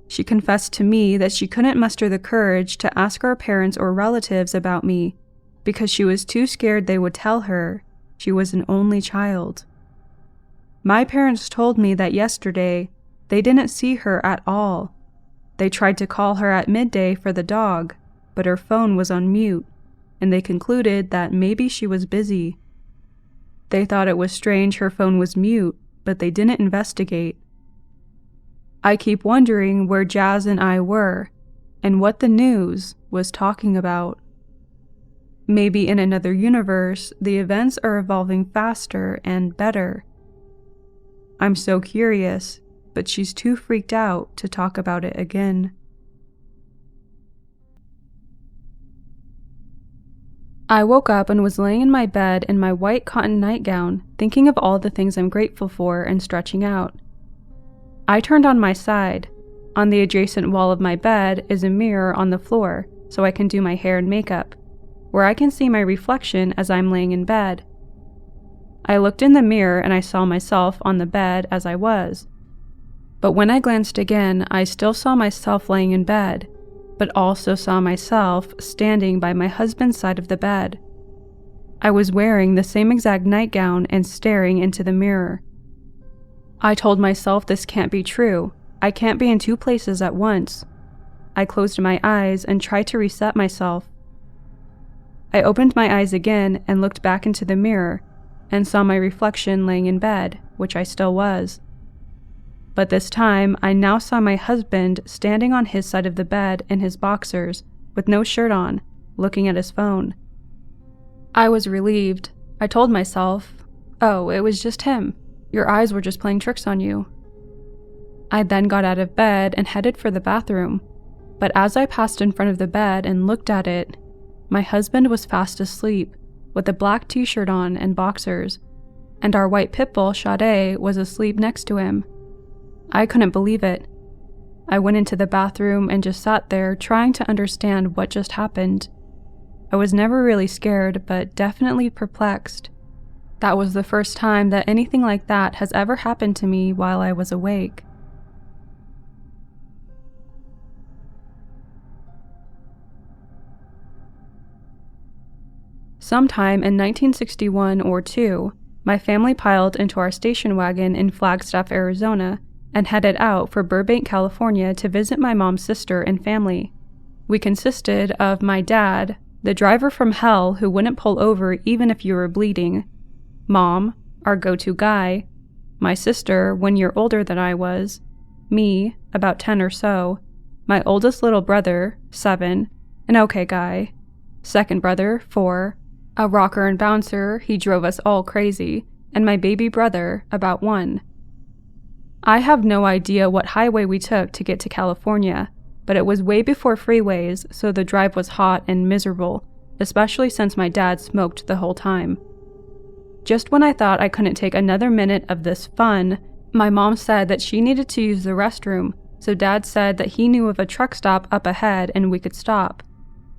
She confessed to me that she couldn't muster the courage to ask our parents or relatives about me because she was too scared they would tell her she was an only child. My parents told me that yesterday they didn't see her at all. They tried to call her at midday for the dog, but her phone was on mute, and they concluded that maybe she was busy. They thought it was strange her phone was mute, but they didn't investigate. I keep wondering where Jazz and I were, and what the news was talking about. Maybe in another universe, the events are evolving faster and better. I'm so curious, but she's too freaked out to talk about it again. I woke up and was laying in my bed in my white cotton nightgown, thinking of all the things I'm grateful for and stretching out. I turned on my side. On the adjacent wall of my bed is a mirror on the floor, so I can do my hair and makeup, where I can see my reflection as I'm laying in bed. I looked in the mirror and I saw myself on the bed as I was. But when I glanced again, I still saw myself laying in bed, but also saw myself standing by my husband's side of the bed. I was wearing the same exact nightgown and staring into the mirror. I told myself this can't be true. I can't be in two places at once. I closed my eyes and tried to reset myself. I opened my eyes again and looked back into the mirror and saw my reflection laying in bed, which I still was. But this time, I now saw my husband standing on his side of the bed in his boxers, with no shirt on, looking at his phone. I was relieved. I told myself, "Oh, it was just him. Your eyes were just playing tricks on you." I then got out of bed and headed for the bathroom, but as I passed in front of the bed and looked at it, my husband was fast asleep, with a black t-shirt on and boxers, and our white pit bull, Sade, was asleep next to him. I couldn't believe it. I went into the bathroom and just sat there trying to understand what just happened. I was never really scared, but definitely perplexed. That was the first time that anything like that has ever happened to me while I was awake. Sometime in 1961 or 2, my family piled into our station wagon in Flagstaff, Arizona, and headed out for Burbank, California to visit my mom's sister and family. We consisted of my dad, the driver from hell who wouldn't pull over even if you were bleeding, Mom, our go-to guy, my sister, 1 year older than I was, me, about 10 or so, my oldest little brother, 7, an okay guy, second brother, 4, a rocker and bouncer, he drove us all crazy, and my baby brother, about 1. I have no idea what highway we took to get to California, but it was way before freeways, so the drive was hot and miserable, especially since my dad smoked the whole time. Just when I thought I couldn't take another minute of this fun, my mom said that she needed to use the restroom, so Dad said that he knew of a truck stop up ahead and we could stop.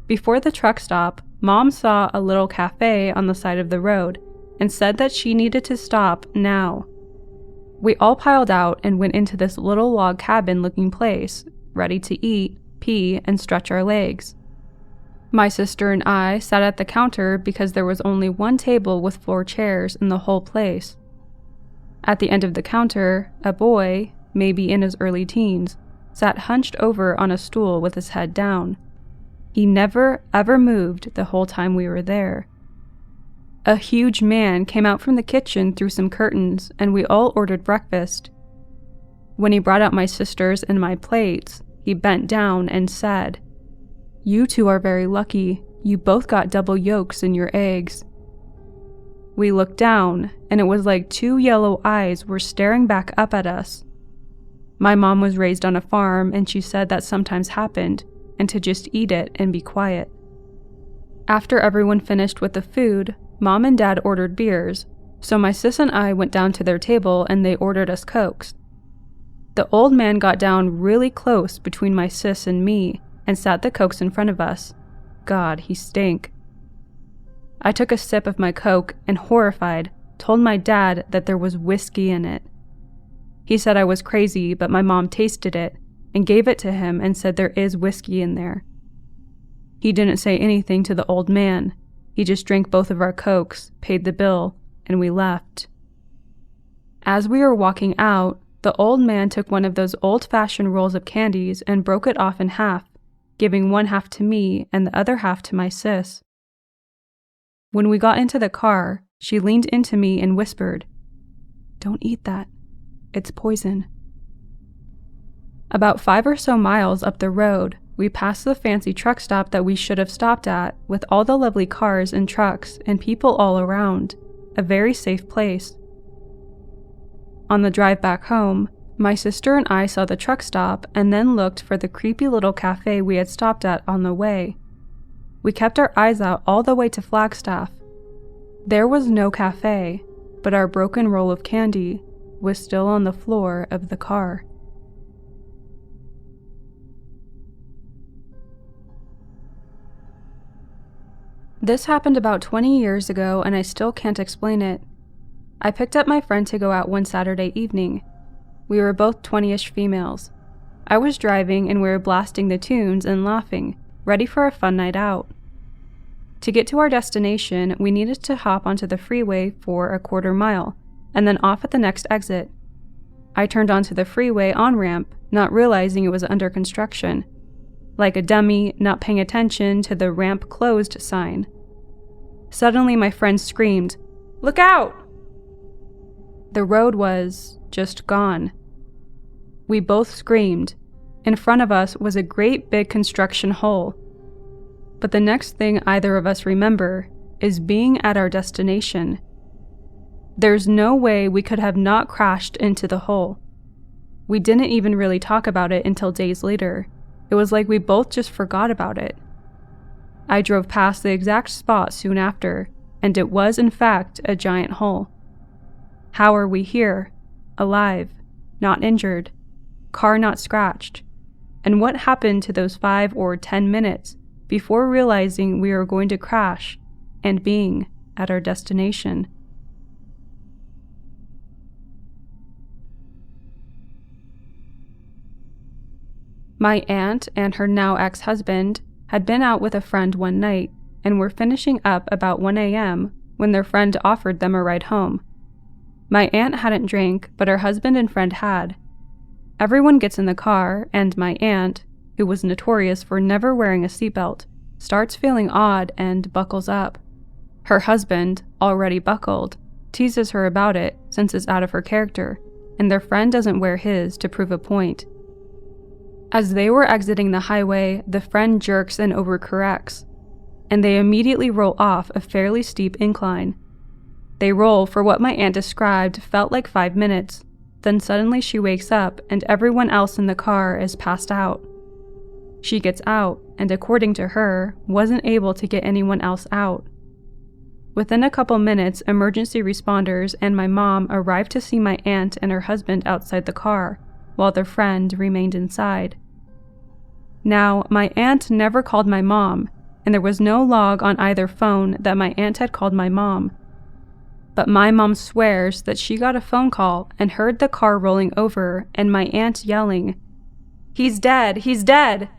Before the truck stop, Mom saw a little cafe on the side of the road and said that she needed to stop now. We all piled out and went into this little log cabin-looking place, ready to eat, pee, and stretch our legs. My sister and I sat at the counter because there was only one table with 4 chairs in the whole place. At the end of the counter, a boy, maybe in his early teens, sat hunched over on a stool with his head down. He never, ever moved the whole time we were there. A huge man came out from the kitchen through some curtains, and we all ordered breakfast. When he brought out my sister's and my plates, he bent down and said, "You two are very lucky. You both got double yolks in your eggs." We looked down, and it was like 2 yellow eyes were staring back up at us. My mom was raised on a farm, and she said that sometimes happened, and to just eat it and be quiet. After everyone finished with the food, Mom and Dad ordered beers, so my sis and I went down to their table and they ordered us Cokes. The old man got down really close between my sis and me and sat the Cokes in front of us. God, he stank. I took a sip of my Coke and, horrified, told my dad that there was whiskey in it. He said I was crazy, but my mom tasted it and gave it to him and said there is whiskey in there. He didn't say anything to the old man. He just drank both of our Cokes, paid the bill, and we left. As we were walking out, the old man took one of those old-fashioned rolls of candies and broke it off in half, giving one half to me and the other half to my sis. When we got into the car, she leaned into me and whispered, "Don't eat that. It's poison." About 5 or so miles up the road, we passed the fancy truck stop that we should have stopped at, with all the lovely cars and trucks and people all around, a very safe place. On the drive back home, my sister and I saw the truck stop and then looked for the creepy little cafe we had stopped at on the way. We kept our eyes out all the way to Flagstaff. There was no cafe, but our broken roll of candy was still on the floor of the car. This happened about 20 years ago, and I still can't explain it. I picked up my friend to go out one Saturday evening. We were both 20-ish females. I was driving, and we were blasting the tunes and laughing, ready for a fun night out. To get to our destination, we needed to hop onto the freeway for a quarter mile, and then off at the next exit. I turned onto the freeway on-ramp, not realizing it was under construction. Like a dummy, not paying attention to the ramp closed sign. Suddenly my friend screamed, "Look out!" The road was just gone. We both screamed. In front of us was a great big construction hole. But the next thing either of us remember is being at our destination. There's no way we could have not crashed into the hole. We didn't even really talk about it until days later. It was like we both just forgot about it. I drove past the exact spot soon after, and it was in fact a giant hole. How are we here? Alive, not injured, car not scratched? And what happened to those 5 or 10 minutes before realizing we were going to crash and being at our destination? My aunt and her now ex-husband had been out with a friend one night and were finishing up about 1 a.m. when their friend offered them a ride home. My aunt hadn't drank, but her husband and friend had. Everyone gets in the car, and my aunt, who was notorious for never wearing a seatbelt, starts feeling odd and buckles up. Her husband, already buckled, teases her about it since it's out of her character, and their friend doesn't wear his to prove a point. As they were exiting the highway, the friend jerks and overcorrects, and they immediately roll off a fairly steep incline. They roll for what my aunt described felt like 5 minutes, then suddenly she wakes up and everyone else in the car is passed out. She gets out, and according to her, wasn't able to get anyone else out. Within a couple minutes, emergency responders and my mom arrived to see my aunt and her husband outside the car, while their friend remained inside. Now, my aunt never called my mom, and there was no log on either phone that my aunt had called my mom. But my mom swears that she got a phone call and heard the car rolling over and my aunt yelling, "He's dead! He's dead!"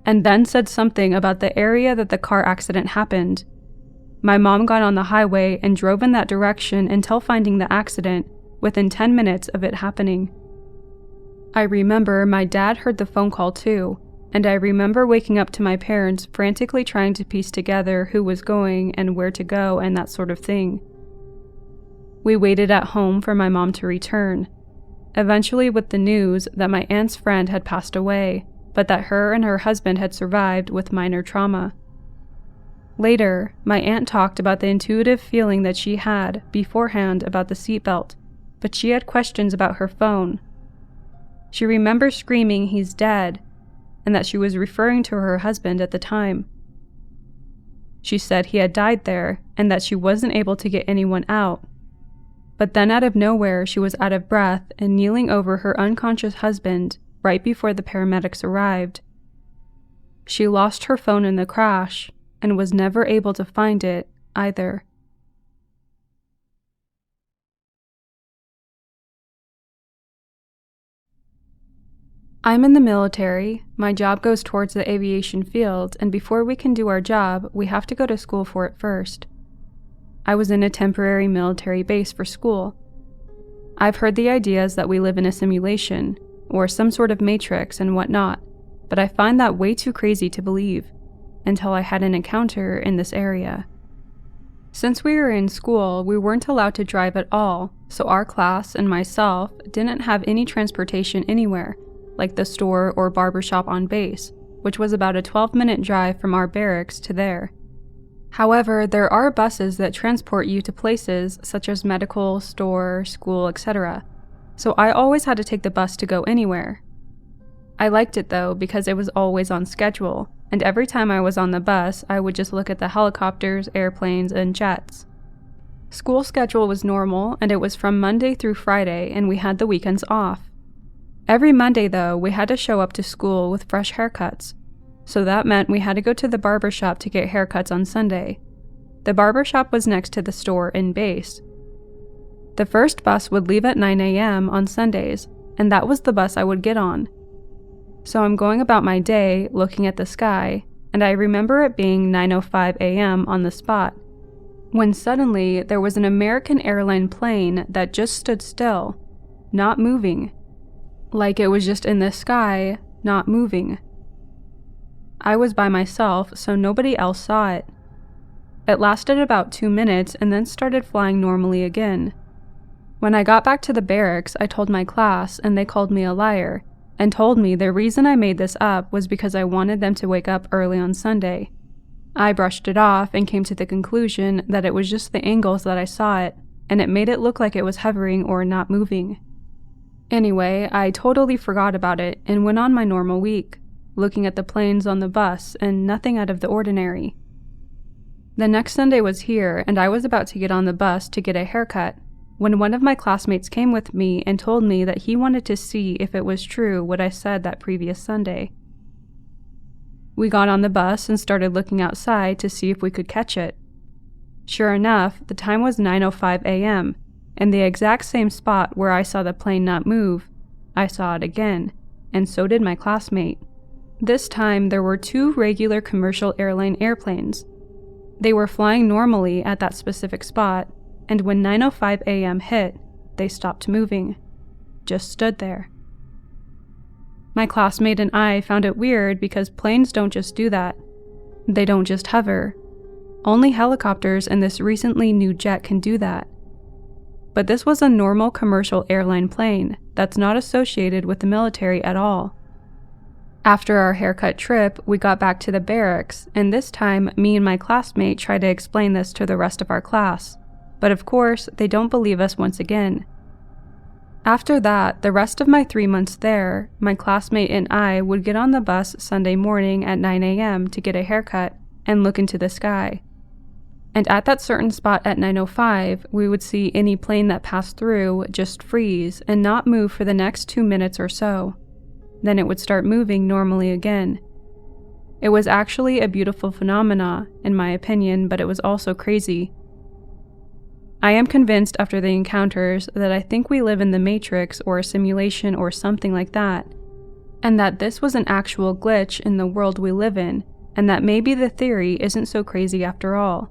And then said something about the area that the car accident happened. My mom got on the highway and drove in that direction until finding the accident, within 10 minutes of it happening. I remember my dad heard the phone call too, and I remember waking up to my parents frantically trying to piece together who was going and where to go and that sort of thing. We waited at home for my mom to return, eventually with the news that my aunt's friend had passed away, but that her and her husband had survived with minor trauma. Later, my aunt talked about the intuitive feeling that she had beforehand about the seatbelt, but she had questions about her phone. She remembers screaming, "He's dead," and that she was referring to her husband at the time. She said he had died there and that she wasn't able to get anyone out. But then out of nowhere, she was out of breath and kneeling over her unconscious husband right before the paramedics arrived. She lost her phone in the crash and was never able to find it either. I'm in the military. My job goes towards the aviation field, and before we can do our job, we have to go to school for it first. I was in a temporary military base for school. I've heard the ideas that we live in a simulation, or some sort of matrix and whatnot, but I find that way too crazy to believe, until I had an encounter in this area. Since we were in school, we weren't allowed to drive at all, so our class and myself didn't have any transportation anywhere, like the store or barbershop on base, which was about a 12-minute drive from our barracks to there. However, there are buses that transport you to places such as medical, store, school, etc., so I always had to take the bus to go anywhere. I liked it though because it was always on schedule, and every time I was on the bus, I would just look at the helicopters, airplanes, and jets. School schedule was normal, and it was from Monday through Friday, and we had the weekends off. Every Monday, though, we had to show up to school with fresh haircuts, so that meant we had to go to the barber shop to get haircuts on Sunday. The barber shop was next to the store in base. The first bus would leave at 9 a.m. on Sundays, and that was the bus I would get on. So I'm going about my day, looking at the sky, and I remember it being 9:05 a.m. on the spot, when suddenly there was an American airline plane that just stood still, not moving. Like it was just in the sky, not moving. I was by myself, so nobody else saw it. It lasted about 2 minutes and then started flying normally again. When I got back to the barracks, I told my class, and they called me a liar, and told me the reason I made this up was because I wanted them to wake up early on Sunday. I brushed it off and came to the conclusion that it was just the angles that I saw it, and it made it look like it was hovering or not moving. Anyway, I totally forgot about it and went on my normal week, looking at the planes on the bus and nothing out of the ordinary. The next Sunday was here, and I was about to get on the bus to get a haircut, when one of my classmates came with me and told me that he wanted to see if it was true what I said that previous Sunday. We got on the bus and started looking outside to see if we could catch it. Sure enough, the time was 9:05 a.m., and the exact same spot where I saw the plane not move, I saw it again, and so did my classmate. This time there were 2 regular commercial airline airplanes. They were flying normally at that specific spot, and when 9:05 a.m. hit, they stopped moving, just stood there. My classmate and I found it weird because planes don't just do that. They don't just hover. Only helicopters and this recently new jet can do that. But this was a normal commercial airline plane that's not associated with the military at all. After our haircut trip, we got back to the barracks, and this time me and my classmate tried to explain this to the rest of our class. But of course, they don't believe us once again. After that, the rest of my 3 months there, my classmate and I would get on the bus Sunday morning at 9 a.m. to get a haircut and look into the sky. And at that certain spot at 9:05, we would see any plane that passed through just freeze and not move for the next 2 minutes or so. Then it would start moving normally again. It was actually a beautiful phenomena, in my opinion, but it was also crazy. I am convinced after the encounters that I think we live in the Matrix or a simulation or something like that, and that this was an actual glitch in the world we live in, and that maybe the theory isn't so crazy after all.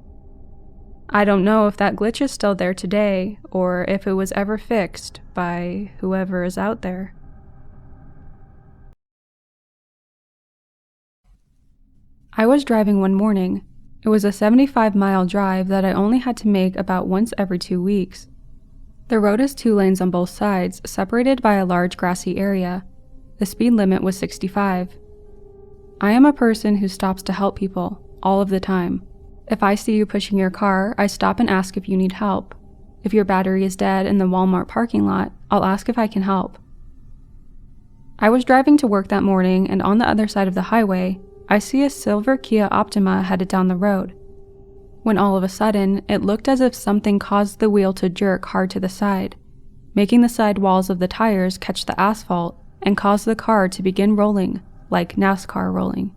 I don't know if that glitch is still there today, or if it was ever fixed by whoever is out there. I was driving one morning. It was a 75-mile drive that I only had to make about once every 2 weeks. The road is 2 lanes on both sides, separated by a large grassy area. The speed limit was 65. I am a person who stops to help people, all of the time. If I see you pushing your car, I stop and ask if you need help. If your battery is dead in the Walmart parking lot, I'll ask if I can help. I was driving to work that morning, and on the other side of the highway, I see a silver Kia Optima headed down the road. When all of a sudden, it looked as if something caused the wheel to jerk hard to the side, making the side walls of the tires catch the asphalt and cause the car to begin rolling, like NASCAR rolling.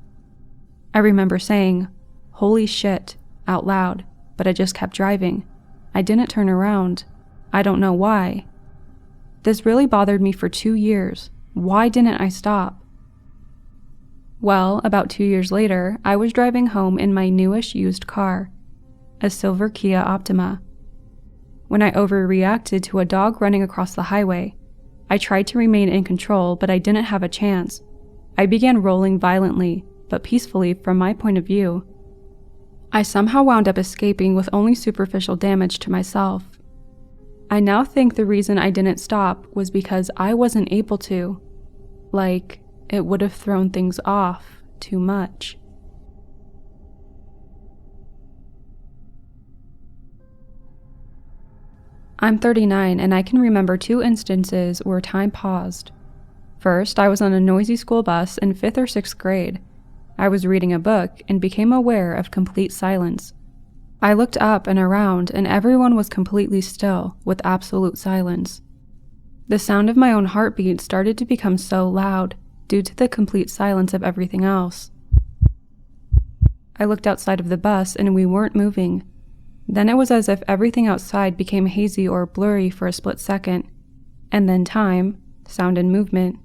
I remember saying, "Holy shit," out loud, but I just kept driving. I didn't turn around. I don't know why. This really bothered me for 2 years. Why didn't I stop? Well, about 2 years later, I was driving home in my newish used car, a silver Kia Optima. When I overreacted to a dog running across the highway, I tried to remain in control, but I didn't have a chance. I began rolling violently, but peacefully from my point of view. I somehow wound up escaping with only superficial damage to myself. I now think the reason I didn't stop was because I wasn't able to. Like, it would have thrown things off too much. I'm 39 and I can remember 2 instances where time paused. First, I was on a noisy school bus in 5th or 6th grade. I was reading a book and became aware of complete silence. I looked up and around and everyone was completely still, with absolute silence. The sound of my own heartbeat started to become so loud due to the complete silence of everything else. I looked outside of the bus and we weren't moving. Then it was as if everything outside became hazy or blurry for a split second, and then time, sound and movement,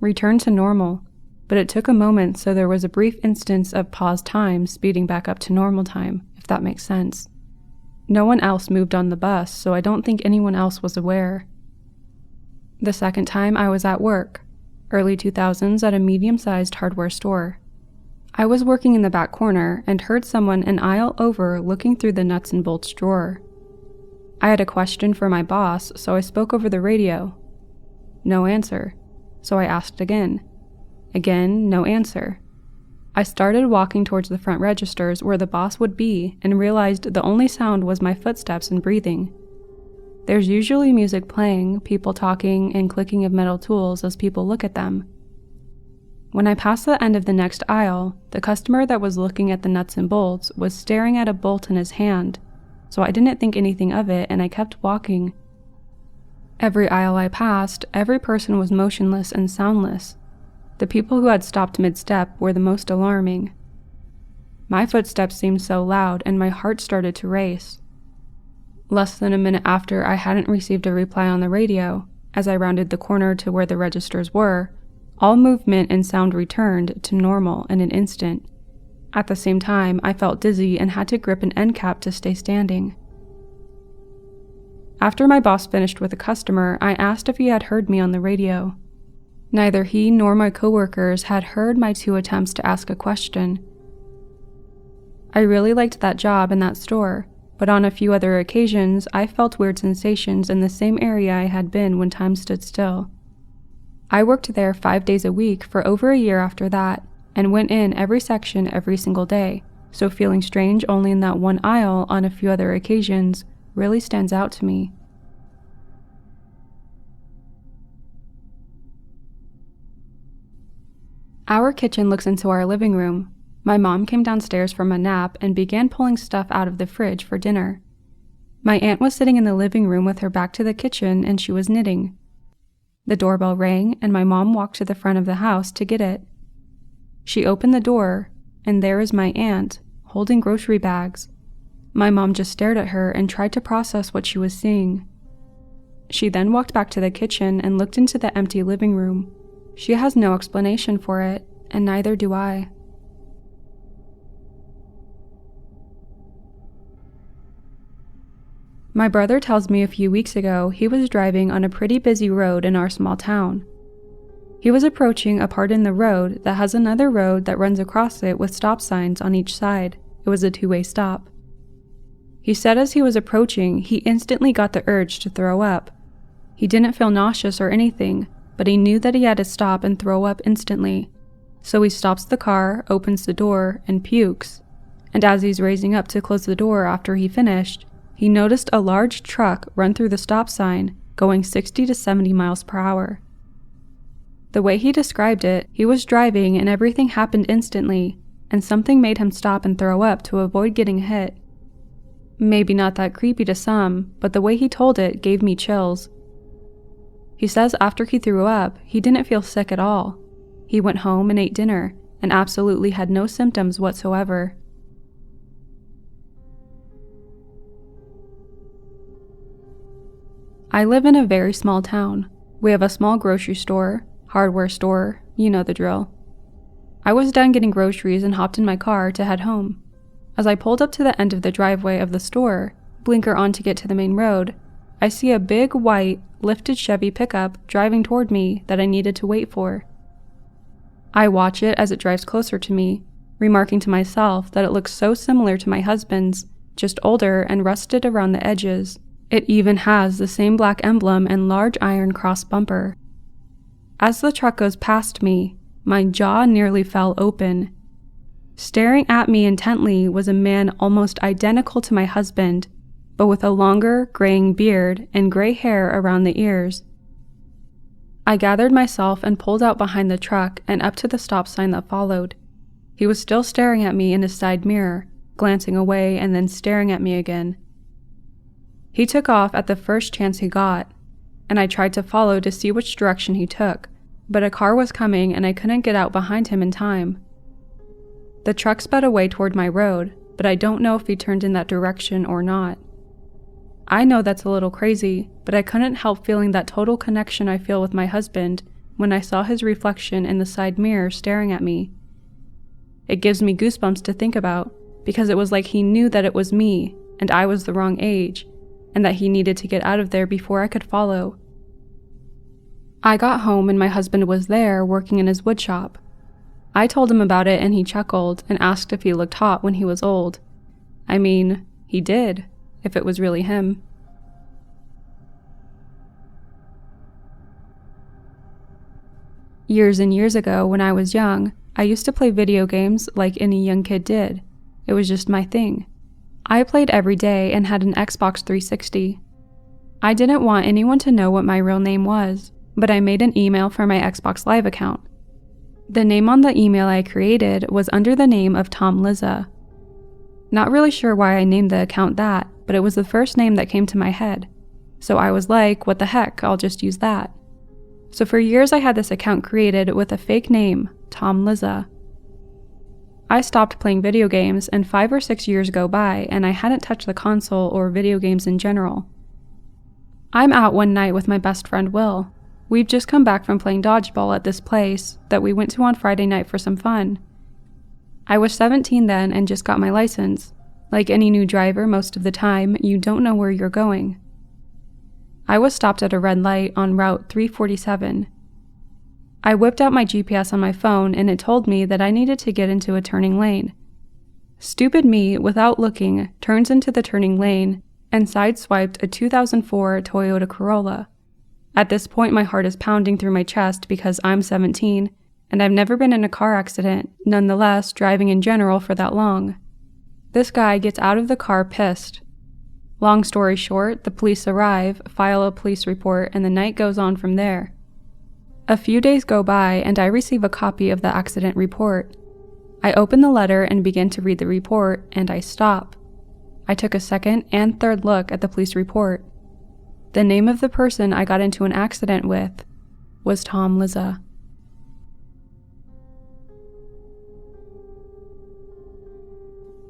returned to normal, but it took a moment, so there was a brief instance of paused time speeding back up to normal time, if that makes sense. No one else moved on the bus, so I don't think anyone else was aware. The second time I was at work, early 2000s at a medium-sized hardware store. I was working in the back corner and heard someone an aisle over looking through the nuts and bolts drawer. I had a question for my boss, so I spoke over the radio. No answer, so I asked again. Again, no answer. I started walking towards the front registers where the boss would be and realized the only sound was my footsteps and breathing. There's usually music playing, people talking, and clicking of metal tools as people look at them. When I passed the end of the next aisle, the customer that was looking at the nuts and bolts was staring at a bolt in his hand, so I didn't think anything of it and I kept walking. Every aisle I passed, every person was motionless and soundless. The people who had stopped mid-step were the most alarming. My footsteps seemed so loud and my heart started to race. Less than a minute after I hadn't received a reply on the radio, as I rounded the corner to where the registers were, all movement and sound returned to normal in an instant. At the same time, I felt dizzy and had to grip an end cap to stay standing. After my boss finished with a customer, I asked if he had heard me on the radio. Neither he nor my coworkers had heard my 2 attempts to ask a question. I really liked that job in that store, but on a few other occasions I felt weird sensations in the same area I had been when time stood still. I worked there 5 days a week for over a year after that, and went in every section every single day, so feeling strange only in that one aisle on a few other occasions really stands out to me. Our kitchen looks into our living room. My mom came downstairs from a nap and began pulling stuff out of the fridge for dinner. My aunt was sitting in the living room with her back to the kitchen and she was knitting. The doorbell rang and my mom walked to the front of the house to get it. She opened the door, and there is my aunt, holding grocery bags. My mom just stared at her and tried to process what she was seeing. She then walked back to the kitchen and looked into the empty living room. She has no explanation for it, and neither do I. My brother tells me a few weeks ago he was driving on a pretty busy road in our small town. He was approaching a part in the road that has another road that runs across it with stop signs on each side. It was a 2-way stop. He said as he was approaching, he instantly got the urge to throw up. He didn't feel nauseous or anything, but he knew that he had to stop and throw up instantly. So he stops the car, opens the door, and pukes. And as he's raising up to close the door after he finished, he noticed a large truck run through the stop sign, going 60 to 70 miles per hour. The way he described it, he was driving and everything happened instantly, and something made him stop and throw up to avoid getting hit. Maybe not that creepy to some, but the way he told it gave me chills. He says after he threw up, he didn't feel sick at all. He went home and ate dinner, and absolutely had no symptoms whatsoever. I live in a very small town. We have a small grocery store, hardware store, you know the drill. I was done getting groceries and hopped in my car to head home. As I pulled up to the end of the driveway of the store, blinker on to get to the main road, I see a big white, lifted Chevy pickup driving toward me that I needed to wait for. I watch it as it drives closer to me, remarking to myself that it looks so similar to my husband's, just older and rusted around the edges. It even has the same black emblem and large iron cross bumper. As the truck goes past me, my jaw nearly fell open. Staring at me intently was a man almost identical to my husband, but with a longer, graying beard and gray hair around the ears. I gathered myself and pulled out behind the truck and up to the stop sign that followed. He was still staring at me in his side mirror, glancing away and then staring at me again. He took off at the first chance he got, and I tried to follow to see which direction he took, but a car was coming and I couldn't get out behind him in time. The truck sped away toward my road, but I don't know if he turned in that direction or not. I know that's a little crazy, but I couldn't help feeling that total connection I feel with my husband when I saw his reflection in the side mirror staring at me. It gives me goosebumps to think about, because it was like he knew that it was me, and I was the wrong age, and that he needed to get out of there before I could follow. I got home and my husband was there working in his wood shop. I told him about it and he chuckled and asked if he looked hot when he was old. I mean, he did, if it was really him. Years and years ago, when I was young, I used to play video games like any young kid did. It was just my thing. I played every day and had an Xbox 360. I didn't want anyone to know what my real name was, but I made an email for my Xbox Live account. The name on the email I created was under the name of Tom Liza. Not really sure why I named the account that, but it was the first name that came to my head. So I was like, what the heck, I'll just use that. So for years I had this account created with a fake name, Tom Liza. I stopped playing video games and 5 or 6 years go by and I hadn't touched the console or video games in general. I'm out one night with my best friend Will. We've just come back from playing dodgeball at this place that we went to on Friday night for some fun. I was 17 then and just got my license. Like any new driver, most of the time, you don't know where you're going. I was stopped at a red light on Route 347. I whipped out my GPS on my phone and it told me that I needed to get into a turning lane. Stupid me, without looking, turns into the turning lane and sideswiped a 2004 Toyota Corolla. At this point, my heart is pounding through my chest because I'm 17 and I've never been in a car accident, nonetheless driving in general for that long. This guy gets out of the car pissed. Long story short, the police arrive, file a police report, and the night goes on from there. A few days go by and I receive a copy of the accident report. I open the letter and begin to read the report, and I stop. I took a second and third look at the police report. The name of the person I got into an accident with was Tom Liza.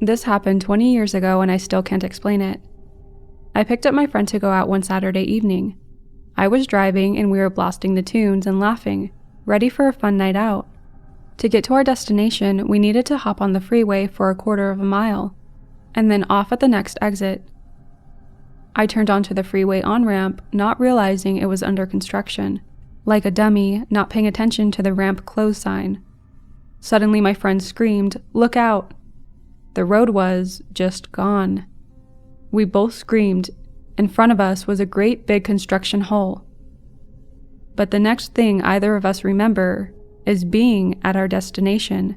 This happened 20 years ago and I still can't explain it. I picked up my friend to go out one Saturday evening. I was driving and we were blasting the tunes and laughing, ready for a fun night out. To get to our destination, we needed to hop on the freeway for a quarter of a mile, and then off at the next exit. I turned onto the freeway on-ramp, not realizing it was under construction, like a dummy, not paying attention to the ramp close sign. Suddenly my friend screamed, "Look out!" The road was just gone. We both screamed. In front of us was a great big construction hole. But the next thing either of us remember is being at our destination.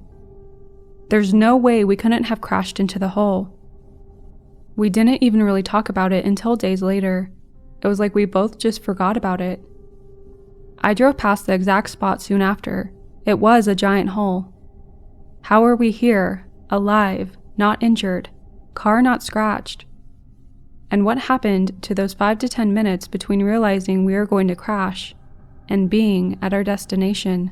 There's no way we couldn't have crashed into the hole. We didn't even really talk about it until days later. It was like we both just forgot about it. I drove past the exact spot soon after. It was a giant hole. How are we here, alive, not injured, car not scratched? And what happened to those 5 to 10 minutes between realizing we were going to crash and being at our destination?